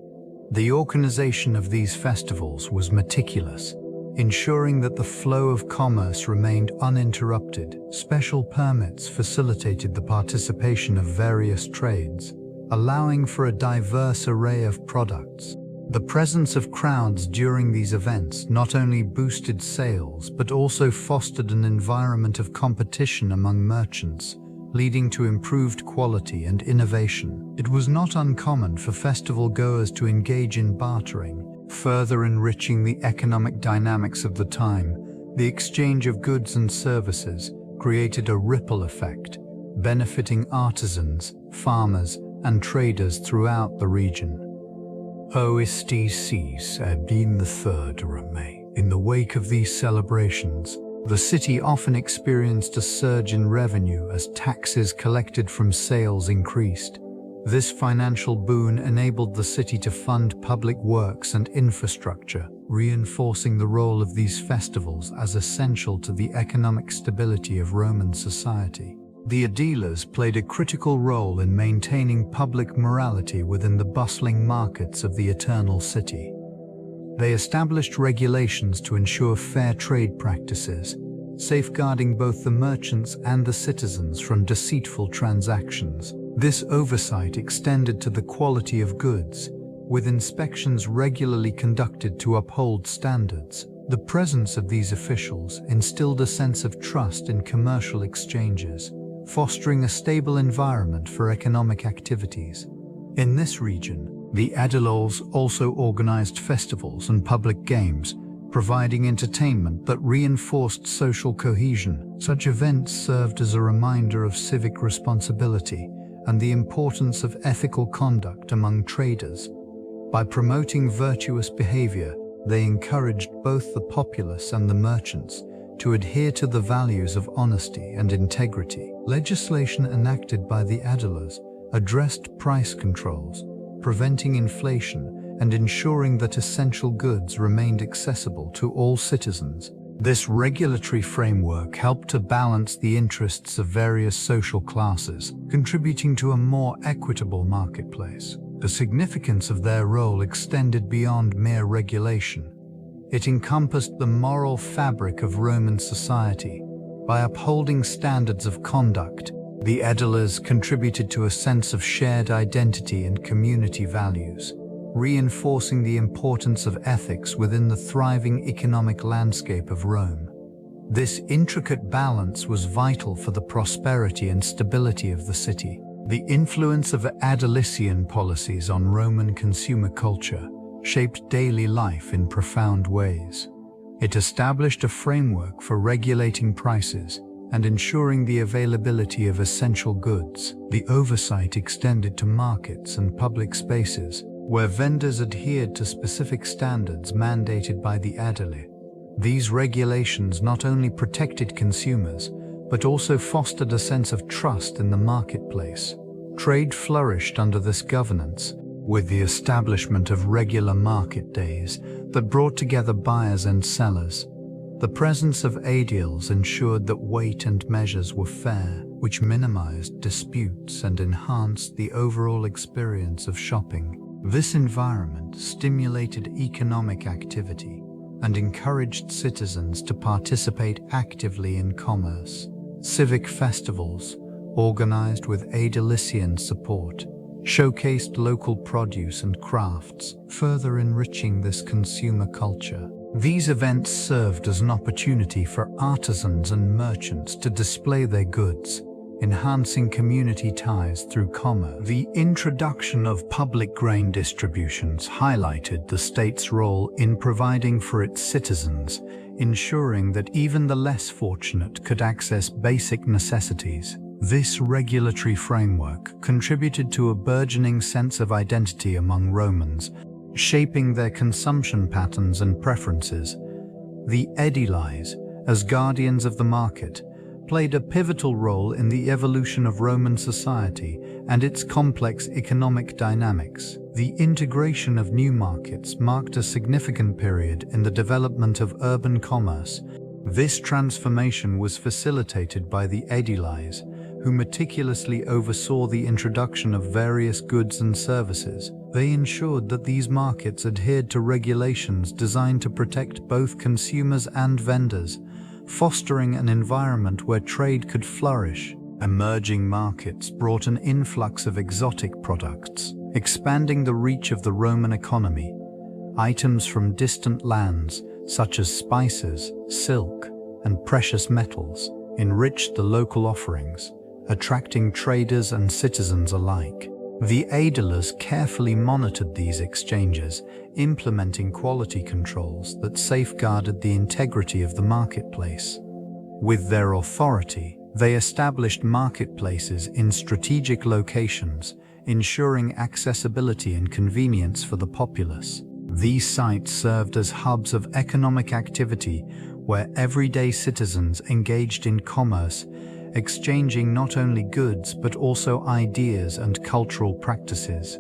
The organization of these festivals was meticulous, ensuring that the flow of commerce remained uninterrupted. Special permits facilitated the participation of various trades, allowing for a diverse array of products. The presence of crowds during these events not only boosted sales but also fostered an environment of competition among merchants, leading to improved quality and innovation. It was not uncommon for festival goers to engage in bartering, further enriching the economic dynamics of the time. The exchange of goods and services created a ripple effect, benefiting artisans, farmers, and traders throughout the region. OSTCs had been the third of May. In the wake of these celebrations, the city often experienced a surge in revenue as taxes collected from sales increased. This financial boon enabled the city to fund public works and infrastructure, reinforcing the role of these festivals as essential to the economic stability of Roman society. The Aediles played a critical role in maintaining public morality within the bustling markets of the Eternal City. They established regulations to ensure fair trade practices, safeguarding both the merchants and the citizens from deceitful transactions. This oversight extended to the quality of goods, with inspections regularly conducted to uphold standards. The presence of these officials instilled a sense of trust in commercial exchanges, fostering a stable environment for economic activities. In this region, the Aediles also organized festivals and public games, providing entertainment that reinforced social cohesion. Such events served as a reminder of civic responsibility and the importance of ethical conduct among traders. By promoting virtuous behavior, they encouraged both the populace and the merchants to adhere to the values of honesty and integrity. Legislation enacted by the Aediles addressed price controls, preventing inflation and ensuring that essential goods remained accessible to all citizens. This regulatory framework helped to balance the interests of various social classes, contributing to a more equitable marketplace. The significance of their role extended beyond mere regulation. It encompassed the moral fabric of Roman society. By upholding standards of conduct, the Aediles contributed to a sense of shared identity and community values, reinforcing the importance of ethics within the thriving economic landscape of Rome. This intricate balance was vital for the prosperity and stability of the city. The influence of Aedilician policies on Roman consumer culture shaped daily life in profound ways. It established a framework for regulating prices and ensuring the availability of essential goods. The oversight extended to markets and public spaces, where vendors adhered to specific standards mandated by the Aedile. These regulations not only protected consumers, but also fostered a sense of trust in the marketplace. Trade flourished under this governance, with the establishment of regular market days that brought together buyers and sellers. The presence of aediles ensured that weight and measures were fair, which minimized disputes and enhanced the overall experience of shopping. This environment stimulated economic activity and encouraged citizens to participate actively in commerce. Civic festivals, organized with Aedilician support, showcased local produce and crafts, further enriching this consumer culture. These events served as an opportunity for artisans and merchants to display their goods, enhancing community ties through commerce. The introduction of public grain distributions highlighted the state's role in providing for its citizens, ensuring that even the less fortunate could access basic necessities. This regulatory framework contributed to a burgeoning sense of identity among Romans, shaping their consumption patterns and preferences. The Aediles, as guardians of the market, played a pivotal role in the evolution of Roman society and its complex economic dynamics. The integration of new markets marked a significant period in the development of urban commerce. This transformation was facilitated by the Aediles, who meticulously oversaw the introduction of various goods and services. They ensured that these markets adhered to regulations designed to protect both consumers and vendors, fostering an environment where trade could flourish. Emerging markets brought an influx of exotic products, expanding the reach of the Roman economy. Items from distant lands, such as spices, silk, and precious metals, enriched the local offerings, attracting traders and citizens alike. The Aediles carefully monitored these exchanges, implementing quality controls that safeguarded the integrity of the marketplace. With their authority, they established marketplaces in strategic locations, ensuring accessibility and convenience for the populace. These sites served as hubs of economic activity where everyday citizens engaged in commerce, exchanging not only goods but also ideas and cultural practices.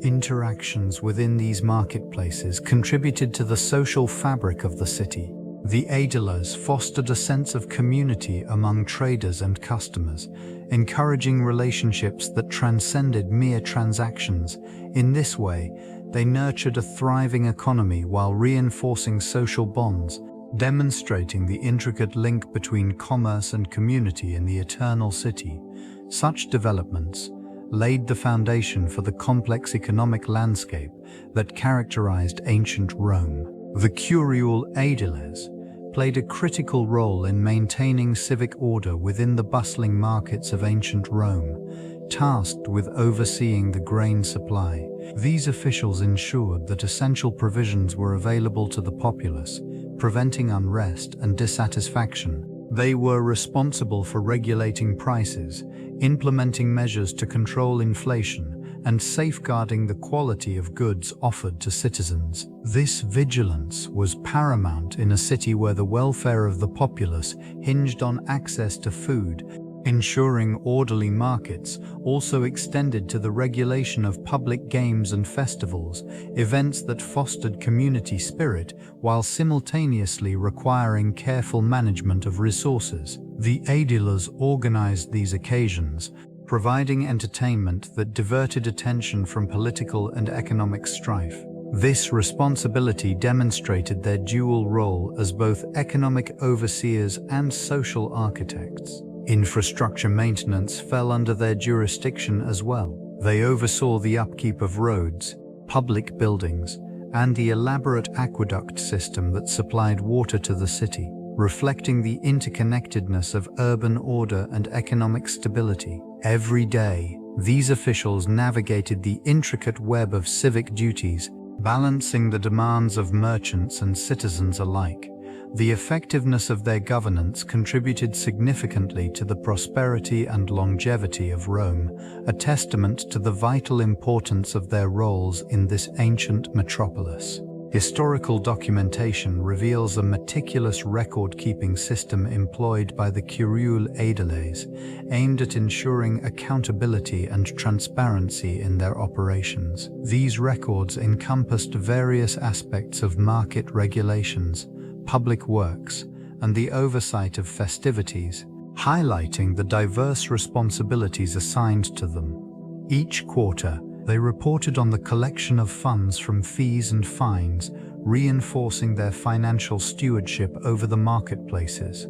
Interactions within these marketplaces contributed to the social fabric of the city. The Aediles fostered a sense of community among traders and customers, encouraging relationships that transcended mere transactions. In this way, they nurtured a thriving economy while reinforcing social bonds, demonstrating the intricate link between commerce and community in the Eternal City. Such developments laid the foundation for the complex economic landscape that characterized ancient Rome. The Curule Aediles played a critical role in maintaining civic order within the bustling markets of ancient Rome, tasked with overseeing the grain supply. These officials ensured that essential provisions were available to the populace, preventing unrest and dissatisfaction. They were responsible for regulating prices, implementing measures to control inflation, and safeguarding the quality of goods offered to citizens. This vigilance was paramount in a city where the welfare of the populace hinged on access to food. Ensuring orderly markets also extended to the regulation of public games and festivals, events that fostered community spirit while simultaneously requiring careful management of resources. The Aediles organized these occasions, providing entertainment that diverted attention from political and economic strife. This responsibility demonstrated their dual role as both economic overseers and social architects. Infrastructure maintenance fell under their jurisdiction as well. They oversaw the upkeep of roads, public buildings, and the elaborate aqueduct system that supplied water to the city, reflecting the interconnectedness of urban order and economic stability. Every day, these officials navigated the intricate web of civic duties, balancing the demands of merchants and citizens alike. The effectiveness of their governance contributed significantly to the prosperity and longevity of Rome, a testament to the vital importance of their roles in this ancient metropolis. Historical documentation reveals a meticulous record-keeping system employed by the Curule Aediles, aimed at ensuring accountability and transparency in their operations. These records encompassed various aspects of market regulations, public works, and the oversight of festivities, highlighting the diverse responsibilities assigned to them. Each quarter, they reported on the collection of funds from fees and fines, reinforcing their financial stewardship over the marketplaces.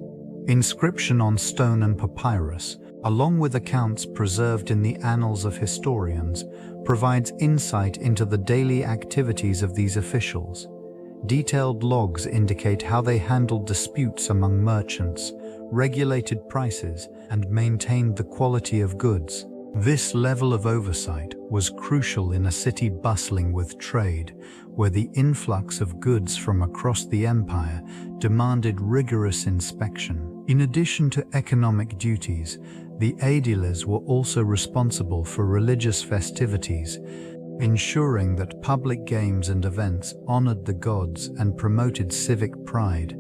Inscription on stone and papyrus, along with accounts preserved in the annals of historians, provides insight into the daily activities of these officials. Detailed logs indicate how they handled disputes among merchants, regulated prices, and maintained the quality of goods. This level of oversight was crucial in a city bustling with trade, where the influx of goods from across the empire demanded rigorous inspection. In addition to economic duties, the Aediles were also responsible for religious festivities, ensuring that public games and events honored the gods and promoted civic pride.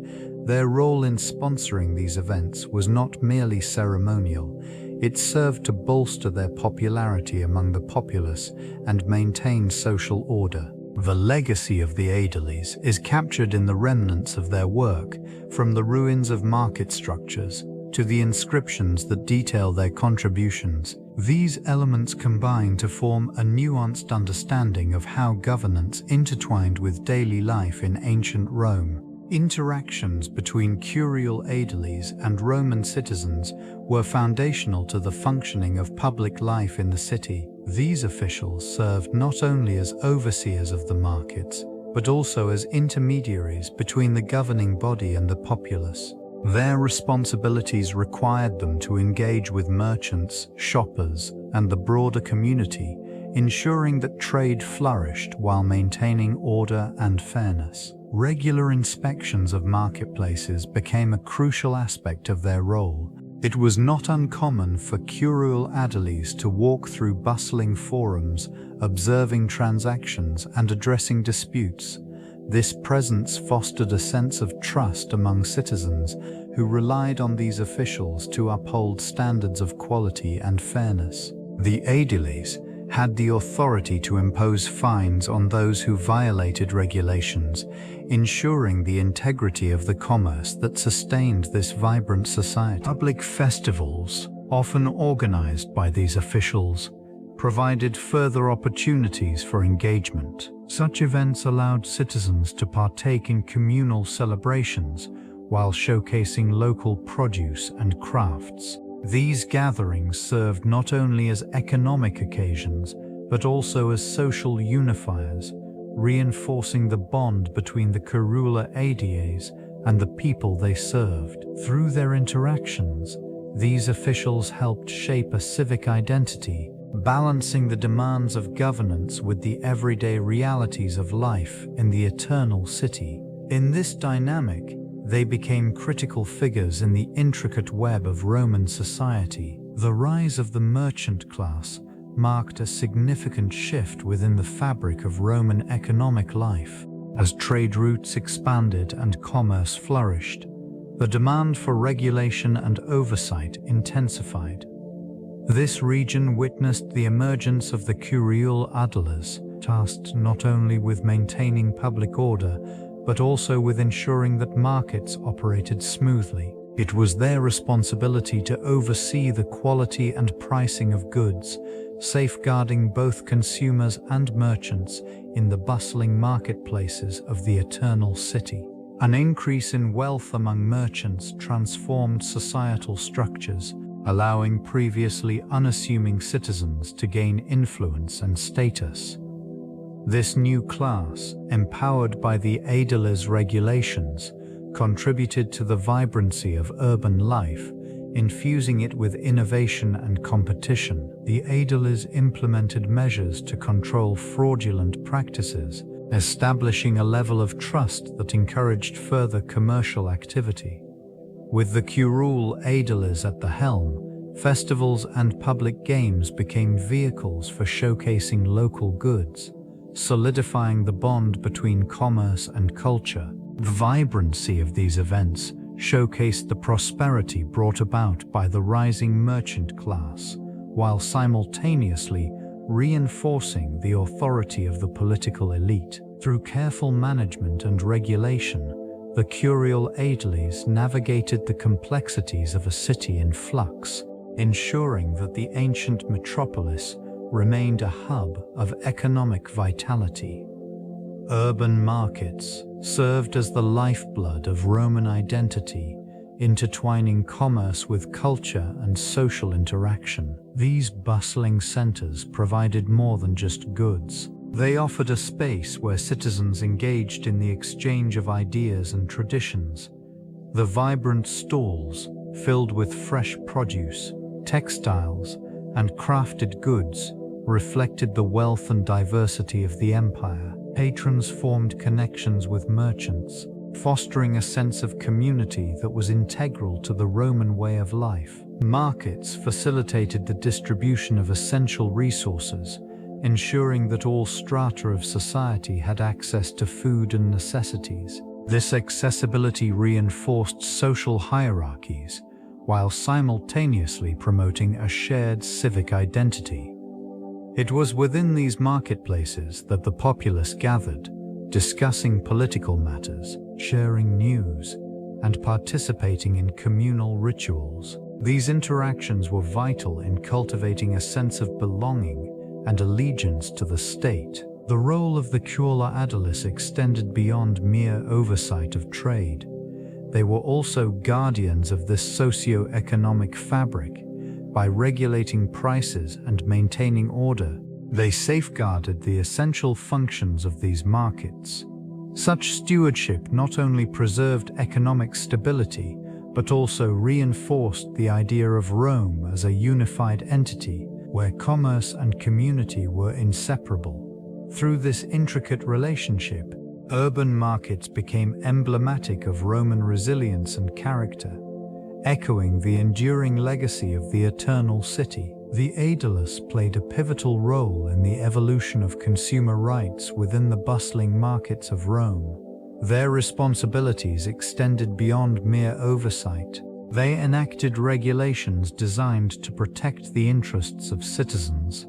Their role in sponsoring these events was not merely ceremonial, it served to bolster their popularity among the populace and maintain social order. The legacy of the Aediles is captured in the remnants of their work, from the ruins of market structures to the inscriptions that detail their contributions. These elements combine to form a nuanced understanding of how governance intertwined with daily life in ancient Rome. Interactions between Curule Aediles and Roman citizens were foundational to the functioning of public life in the city. These officials served not only as overseers of the markets, but also as intermediaries between the governing body and the populace. Their responsibilities required them to engage with merchants, shoppers, and the broader community, ensuring that trade flourished while maintaining order and fairness. Regular inspections of marketplaces became a crucial aspect of their role. It was not uncommon for Curule Aediles to walk through bustling forums, observing transactions and addressing disputes. This presence fostered a sense of trust among citizens who relied on these officials to uphold standards of quality and fairness. The Aediles had the authority to impose fines on those who violated regulations, ensuring the integrity of the commerce that sustained this vibrant society. Public festivals, often organized by these officials, provided further opportunities for engagement. Such events allowed citizens to partake in communal celebrations while showcasing local produce and crafts. These gatherings served not only as economic occasions, but also as social unifiers, reinforcing the bond between the Curule Aediles and the people they served. Through their interactions, these officials helped shape a civic identity, balancing the demands of governance with the everyday realities of life in the eternal city. In this dynamic, they became critical figures in the intricate web of Roman society. The rise of the merchant class marked a significant shift within the fabric of Roman economic life. As trade routes expanded and commerce flourished, The demand for regulation and oversight intensified. This region witnessed the emergence of the Curule Aediles, tasked not only with maintaining public order, but also with ensuring that markets operated smoothly. It was their responsibility to oversee the quality and pricing of goods, safeguarding both consumers and merchants in the bustling marketplaces of the Eternal City. An increase in wealth among merchants transformed societal structures, allowing previously unassuming citizens to gain influence and status. This new class, empowered by the Aediles regulations, contributed to the vibrancy of urban life, infusing it with innovation and competition. The Aediles implemented measures to control fraudulent practices, establishing a level of trust that encouraged further commercial activity. With the Curule Aediles at the helm, festivals and public games became vehicles for showcasing local goods, solidifying the bond between commerce and culture. The vibrancy of these events showcased the prosperity brought about by the rising merchant class, while simultaneously reinforcing the authority of the political elite. Through careful management and regulation, the Curule Aediles navigated the complexities of a city in flux, ensuring that the ancient metropolis remained a hub of economic vitality. Urban markets served as the lifeblood of Roman identity, intertwining commerce with culture and social interaction. These bustling centers provided more than just goods. They offered a space where citizens engaged in the exchange of ideas and traditions. The vibrant stalls, filled with fresh produce, textiles, and crafted goods, reflected the wealth and diversity of the empire. Patrons formed connections with merchants, fostering a sense of community that was integral to the Roman way of life. Markets facilitated the distribution of essential resources, ensuring that all strata of society had access to food and necessities. This accessibility reinforced social hierarchies, while simultaneously promoting a shared civic identity. It was within these marketplaces that the populace gathered, discussing political matters, sharing news, and participating in communal rituals. These interactions were vital in cultivating a sense of belonging and allegiance to the state. The role of the Curule Aediles extended beyond mere oversight of trade. They were also guardians of this socio-economic fabric. By regulating prices and maintaining order, they safeguarded the essential functions of these markets. Such stewardship not only preserved economic stability, but also reinforced the idea of Rome as a unified entity where commerce and community were inseparable. Through this intricate relationship, urban markets became emblematic of Roman resilience and character, echoing the enduring legacy of the Eternal City. The Aediles played a pivotal role in the evolution of consumer rights within the bustling markets of Rome. Their responsibilities extended beyond mere oversight. They enacted regulations designed to protect the interests of citizens.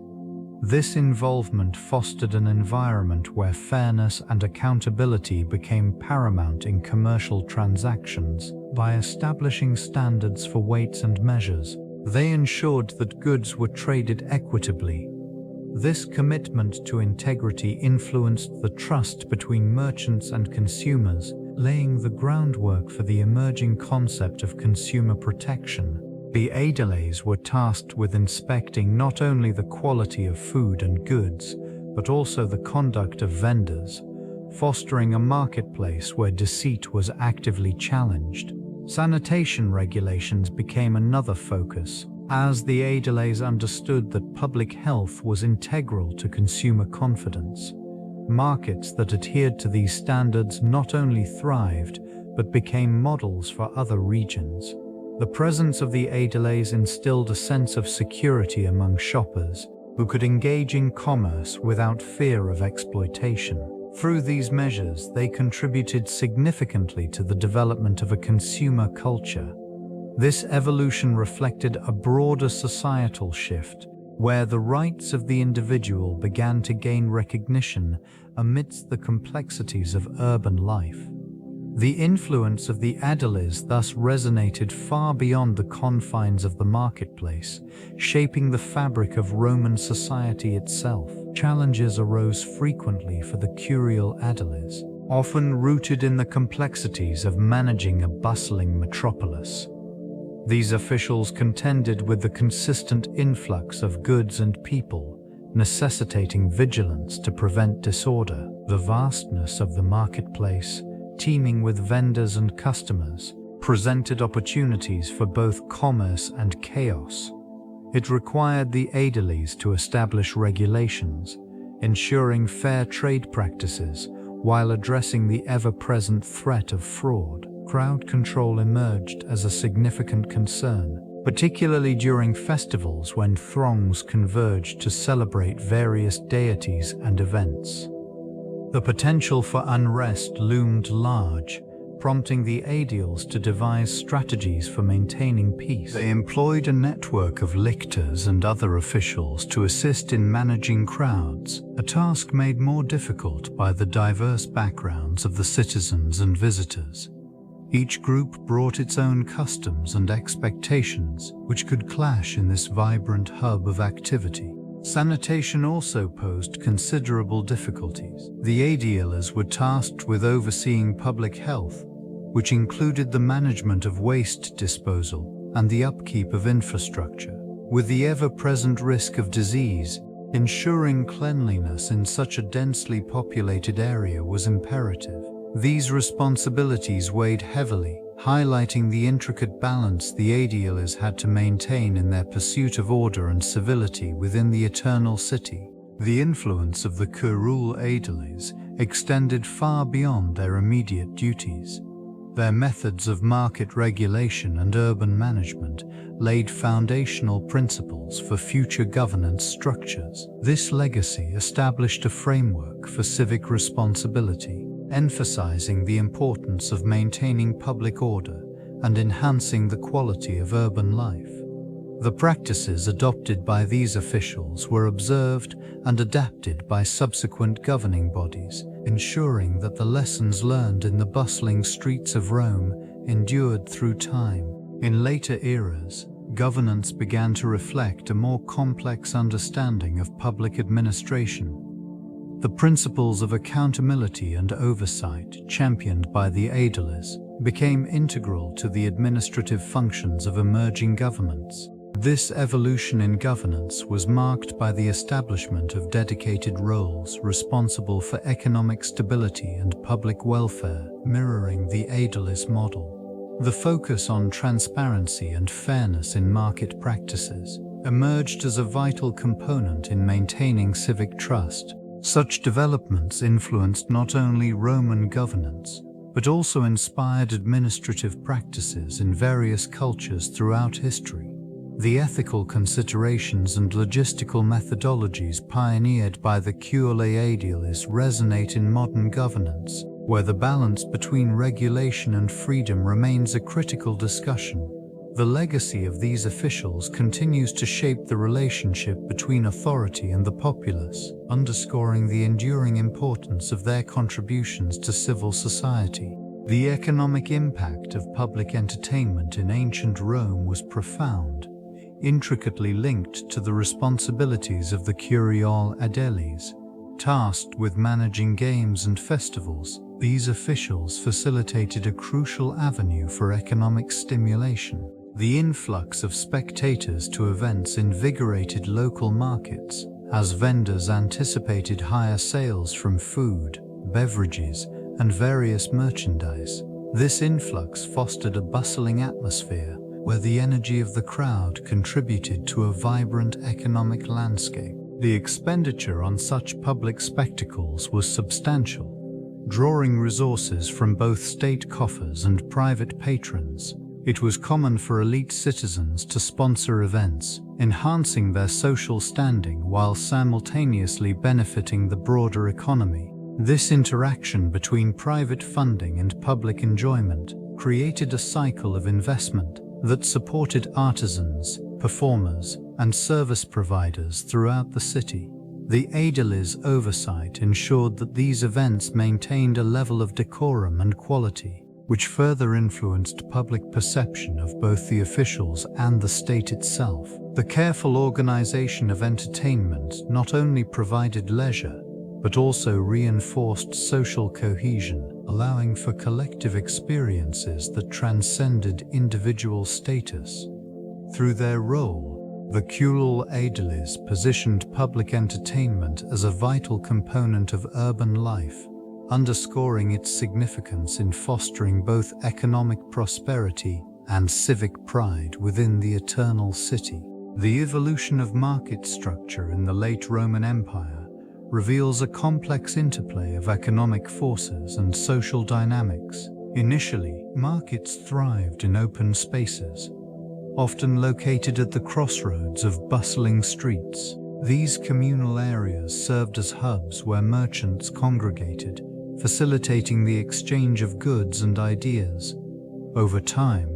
This involvement fostered an environment where fairness and accountability became paramount in commercial transactions. By establishing standards for weights and measures, they ensured that goods were traded equitably. This commitment to integrity influenced the trust between merchants and consumers, laying the groundwork for the emerging concept of consumer protection. The Aediles were tasked with inspecting not only the quality of food and goods, but also the conduct of vendors, fostering a marketplace where deceit was actively challenged. Sanitation regulations became another focus, as the Aediles understood that public health was integral to consumer confidence. Markets that adhered to these standards not only thrived, but became models for other regions. The presence of the Aediles instilled a sense of security among shoppers, who could engage in commerce without fear of exploitation. Through these measures, they contributed significantly to the development of a consumer culture. This evolution reflected a broader societal shift, where the rights of the individual began to gain recognition amidst the complexities of urban life. The influence of the Aediles thus resonated far beyond the confines of the marketplace, shaping the fabric of Roman society itself. Challenges arose frequently for the Curule Aediles, often rooted in the complexities of managing a bustling metropolis. These officials contended with the consistent influx of goods and people, necessitating vigilance to prevent disorder. The vastness of the marketplace, teeming with vendors and customers, presented opportunities for both commerce and chaos. It required the Aediles to establish regulations, ensuring fair trade practices while addressing the ever-present threat of fraud. Crowd control emerged as a significant concern, particularly during festivals when throngs converged to celebrate various deities and events. The potential for unrest loomed large, prompting the Aediles to devise strategies for maintaining peace. They employed a network of lictors and other officials to assist in managing crowds, a task made more difficult by the diverse backgrounds of the citizens and visitors. Each group brought its own customs and expectations, which could clash in this vibrant hub of activity. Sanitation also posed considerable difficulties. The Aediles were tasked with overseeing public health, which included the management of waste disposal and the upkeep of infrastructure. With the ever-present risk of disease, ensuring cleanliness in such a densely populated area was imperative. These responsibilities weighed heavily, highlighting the intricate balance the Aediles had to maintain in their pursuit of order and civility within the Eternal City. The influence of the Curule Aediles extended far beyond their immediate duties. Their methods of market regulation and urban management laid foundational principles for future governance structures. This legacy established a framework for civic responsibility, emphasizing the importance of maintaining public order and enhancing the quality of urban life. The practices adopted by these officials were observed and adapted by subsequent governing bodies, ensuring that the lessons learned in the bustling streets of Rome endured through time. In later eras, governance began to reflect a more complex understanding of public administration. The principles of accountability and oversight championed by the Aediles became integral to the administrative functions of emerging governments. This evolution in governance was marked by the establishment of dedicated roles responsible for economic stability and public welfare, mirroring the Aediles model. The focus on transparency and fairness in market practices emerged as a vital component in maintaining civic trust. Such developments influenced not only Roman governance, but also inspired administrative practices in various cultures throughout history. The ethical considerations and logistical methodologies pioneered by the Curule Aediles resonate in modern governance, where the balance between regulation and freedom remains a critical discussion. The legacy of these officials continues to shape the relationship between authority and the populace, underscoring the enduring importance of their contributions to civil society. The economic impact of public entertainment in ancient Rome was profound, intricately linked to the responsibilities of the Curule Aediles. Tasked with managing games and festivals, these officials facilitated a crucial avenue for economic stimulation. The influx of spectators to events invigorated local markets, as vendors anticipated higher sales from food, beverages, and various merchandise. This influx fostered a bustling atmosphere, where the energy of the crowd contributed to a vibrant economic landscape. The expenditure on such public spectacles was substantial, drawing resources from both state coffers and private patrons. It was common for elite citizens to sponsor events, enhancing their social standing while simultaneously benefiting the broader economy. This interaction between private funding and public enjoyment created a cycle of investment that supported artisans, performers, and service providers throughout the city. The Aediles' oversight ensured that these events maintained a level of decorum and quality, which further influenced public perception of both the officials and the state itself. The careful organization of entertainment not only provided leisure, but also reinforced social cohesion, allowing for collective experiences that transcended individual status. Through their role, the Curule Aediles positioned public entertainment as a vital component of urban life, underscoring its significance in fostering both economic prosperity and civic pride within the eternal city. The evolution of market structure in the late Roman Empire reveals a complex interplay of economic forces and social dynamics. Initially, markets thrived in open spaces, often located at the crossroads of bustling streets. These communal areas served as hubs where merchants congregated, facilitating the exchange of goods and ideas. Over time,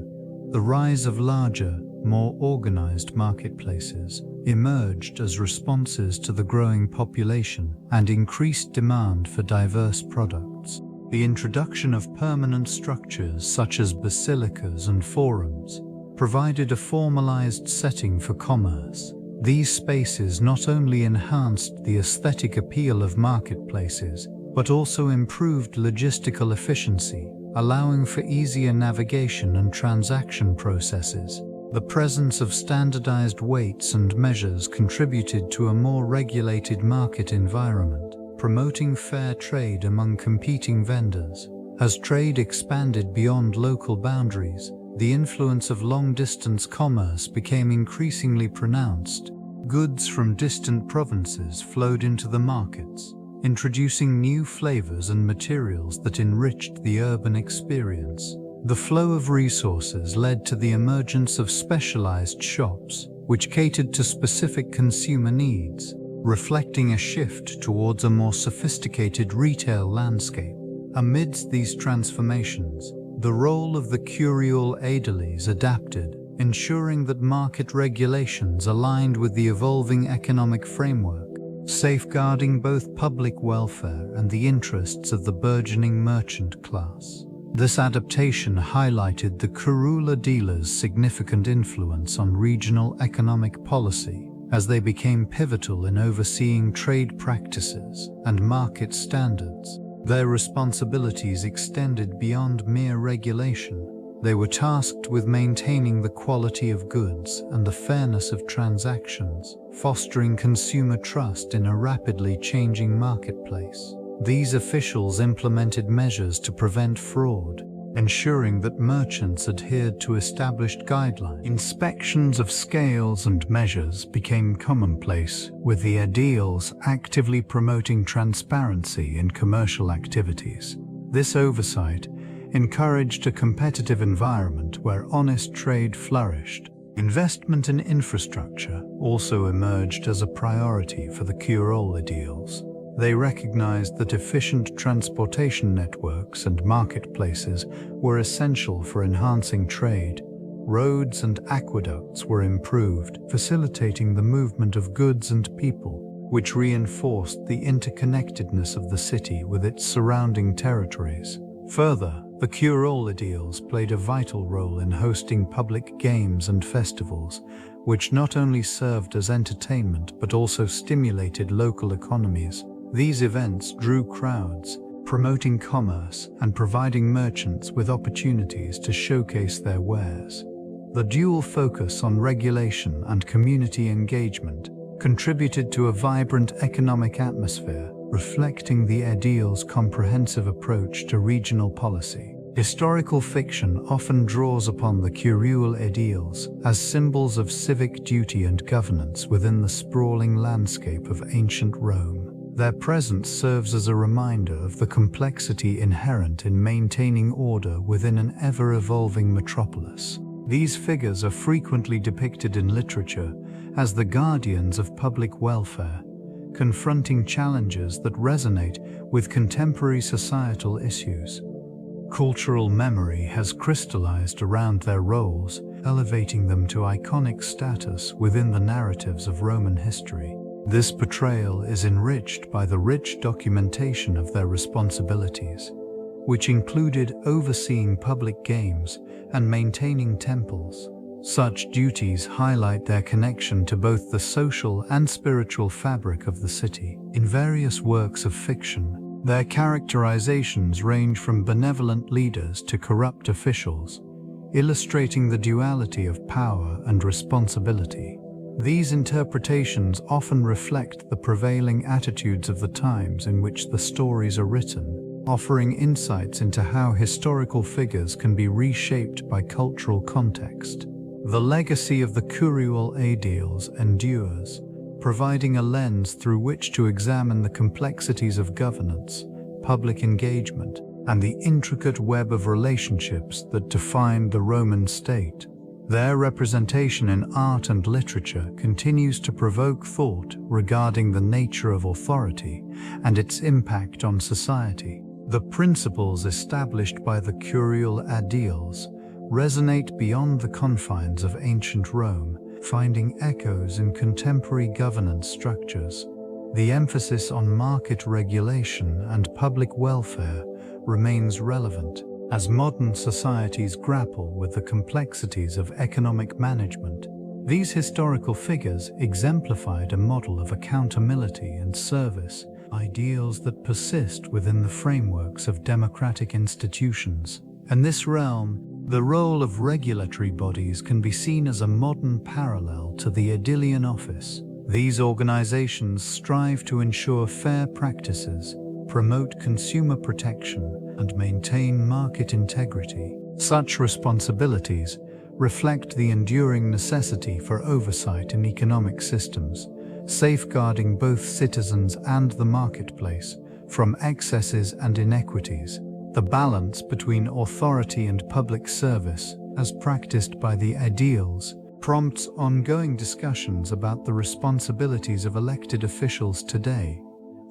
the rise of larger, more organized marketplaces emerged as responses to the growing population and increased demand for diverse products. The introduction of permanent structures such as basilicas and forums provided a formalized setting for commerce. These spaces not only enhanced the aesthetic appeal of marketplaces, but also improved logistical efficiency, allowing for easier navigation and transaction processes. The presence of standardized weights and measures contributed to a more regulated market environment, promoting fair trade among competing vendors. As trade expanded beyond local boundaries, the influence of long-distance commerce became increasingly pronounced. Goods from distant provinces flowed into the markets, introducing new flavors and materials that enriched the urban experience. The flow of resources led to the emergence of specialized shops, which catered to specific consumer needs, reflecting a shift towards a more sophisticated retail landscape. Amidst these transformations, the role of the Curule Aediles adapted, ensuring that market regulations aligned with the evolving economic framework, safeguarding both public welfare and the interests of the burgeoning merchant class. This adaptation highlighted the Curule Aediles' significant influence on regional economic policy, as they became pivotal in overseeing trade practices and market standards. Their responsibilities extended beyond mere regulation. They were tasked with maintaining the quality of goods and the fairness of transactions, fostering consumer trust in a rapidly changing marketplace. These officials implemented measures to prevent fraud, ensuring that merchants adhered to established guidelines. Inspections of scales and measures became commonplace, with the Aediles actively promoting transparency in commercial activities. This oversight encouraged a competitive environment where honest trade flourished. Investment in infrastructure also emerged as a priority for the Curule Aediles. They recognized that efficient transportation networks and marketplaces were essential for enhancing trade. Roads and aqueducts were improved, facilitating the movement of goods and people, which reinforced the interconnectedness of the city with its surrounding territories. Further, the Curule Aediles played a vital role in hosting public games and festivals, which not only served as entertainment but also stimulated local economies. These events drew crowds, promoting commerce and providing merchants with opportunities to showcase their wares. The dual focus on regulation and community engagement contributed to a vibrant economic atmosphere, reflecting the Aediles' comprehensive approach to regional policy. Historical fiction often draws upon the Curule Aediles as symbols of civic duty and governance within the sprawling landscape of ancient Rome. Their presence serves as a reminder of the complexity inherent in maintaining order within an ever-evolving metropolis. These figures are frequently depicted in literature as the guardians of public welfare, confronting challenges that resonate with contemporary societal issues. Cultural memory has crystallized around their roles, elevating them to iconic status within the narratives of Roman history. This portrayal is enriched by the rich documentation of their responsibilities, which included overseeing public games and maintaining temples. Such duties highlight their connection to both the social and spiritual fabric of the city. In various works of fiction, their characterizations range from benevolent leaders to corrupt officials, illustrating the duality of power and responsibility. These interpretations often reflect the prevailing attitudes of the times in which the stories are written, offering insights into how historical figures can be reshaped by cultural context. The legacy of the Curule Aediles endures, providing a lens through which to examine the complexities of governance, public engagement, and the intricate web of relationships that defined the Roman state. Their representation in art and literature continues to provoke thought regarding the nature of authority and its impact on society. The principles established by the Curule Aediles resonate beyond the confines of ancient Rome, finding echoes in contemporary governance structures. The emphasis on market regulation and public welfare remains relevant as modern societies grapple with the complexities of economic management. These historical figures exemplified a model of accountability and service, ideals that persist within the frameworks of democratic institutions. In this realm, the role of regulatory bodies can be seen as a modern parallel to the Aedilian office. These organizations strive to ensure fair practices, promote consumer protection, and maintain market integrity. Such responsibilities reflect the enduring necessity for oversight in economic systems, safeguarding both citizens and the marketplace from excesses and inequities. The balance between authority and public service, as practiced by the Aediles, prompts ongoing discussions about the responsibilities of elected officials today.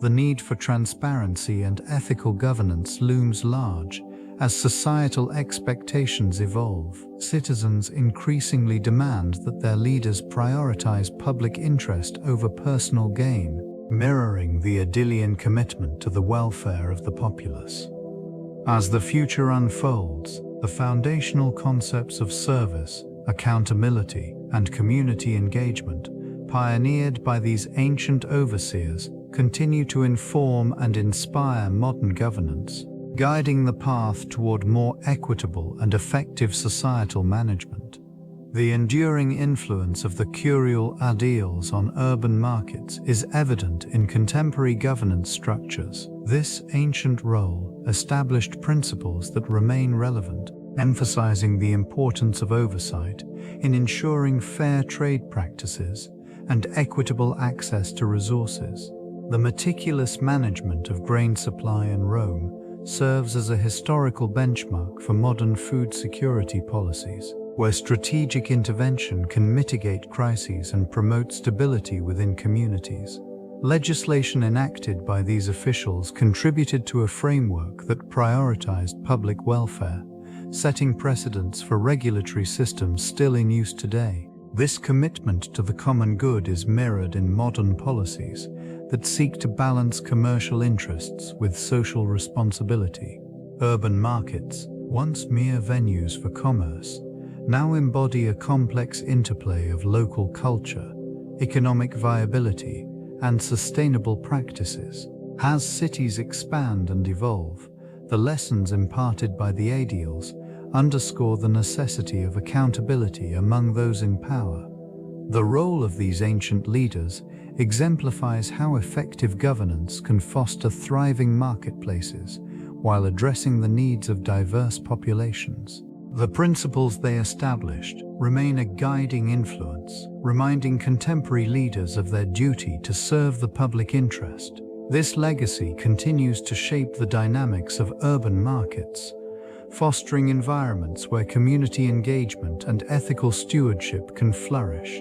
The need for transparency and ethical governance looms large as societal expectations evolve. Citizens increasingly demand that their leaders prioritize public interest over personal gain, mirroring the Aedilian commitment to the welfare of the populace. As the future unfolds, the foundational concepts of service, accountability, and community engagement, pioneered by these ancient overseers, continue to inform and inspire modern governance, guiding the path toward more equitable and effective societal management. The enduring influence of the Curule Aediles on urban markets is evident in contemporary governance structures. This ancient role established principles that remain relevant, emphasizing the importance of oversight in ensuring fair trade practices and equitable access to resources. The meticulous management of grain supply in Rome serves as a historical benchmark for modern food security policies, where strategic intervention can mitigate crises and promote stability within communities. Legislation enacted by these officials contributed to a framework that prioritized public welfare, setting precedents for regulatory systems still in use today. This commitment to the common good is mirrored in modern policies that seek to balance commercial interests with social responsibility. Urban markets, once mere venues for commerce, now embody a complex interplay of local culture, economic viability, and sustainable practices. As cities expand and evolve, the lessons imparted by the Aediles underscore the necessity of accountability among those in power. The role of these ancient leaders exemplifies how effective governance can foster thriving marketplaces while addressing the needs of diverse populations. The principles they established remain a guiding influence, reminding contemporary leaders of their duty to serve the public interest. This legacy continues to shape the dynamics of urban markets, fostering environments where community engagement and ethical stewardship can flourish.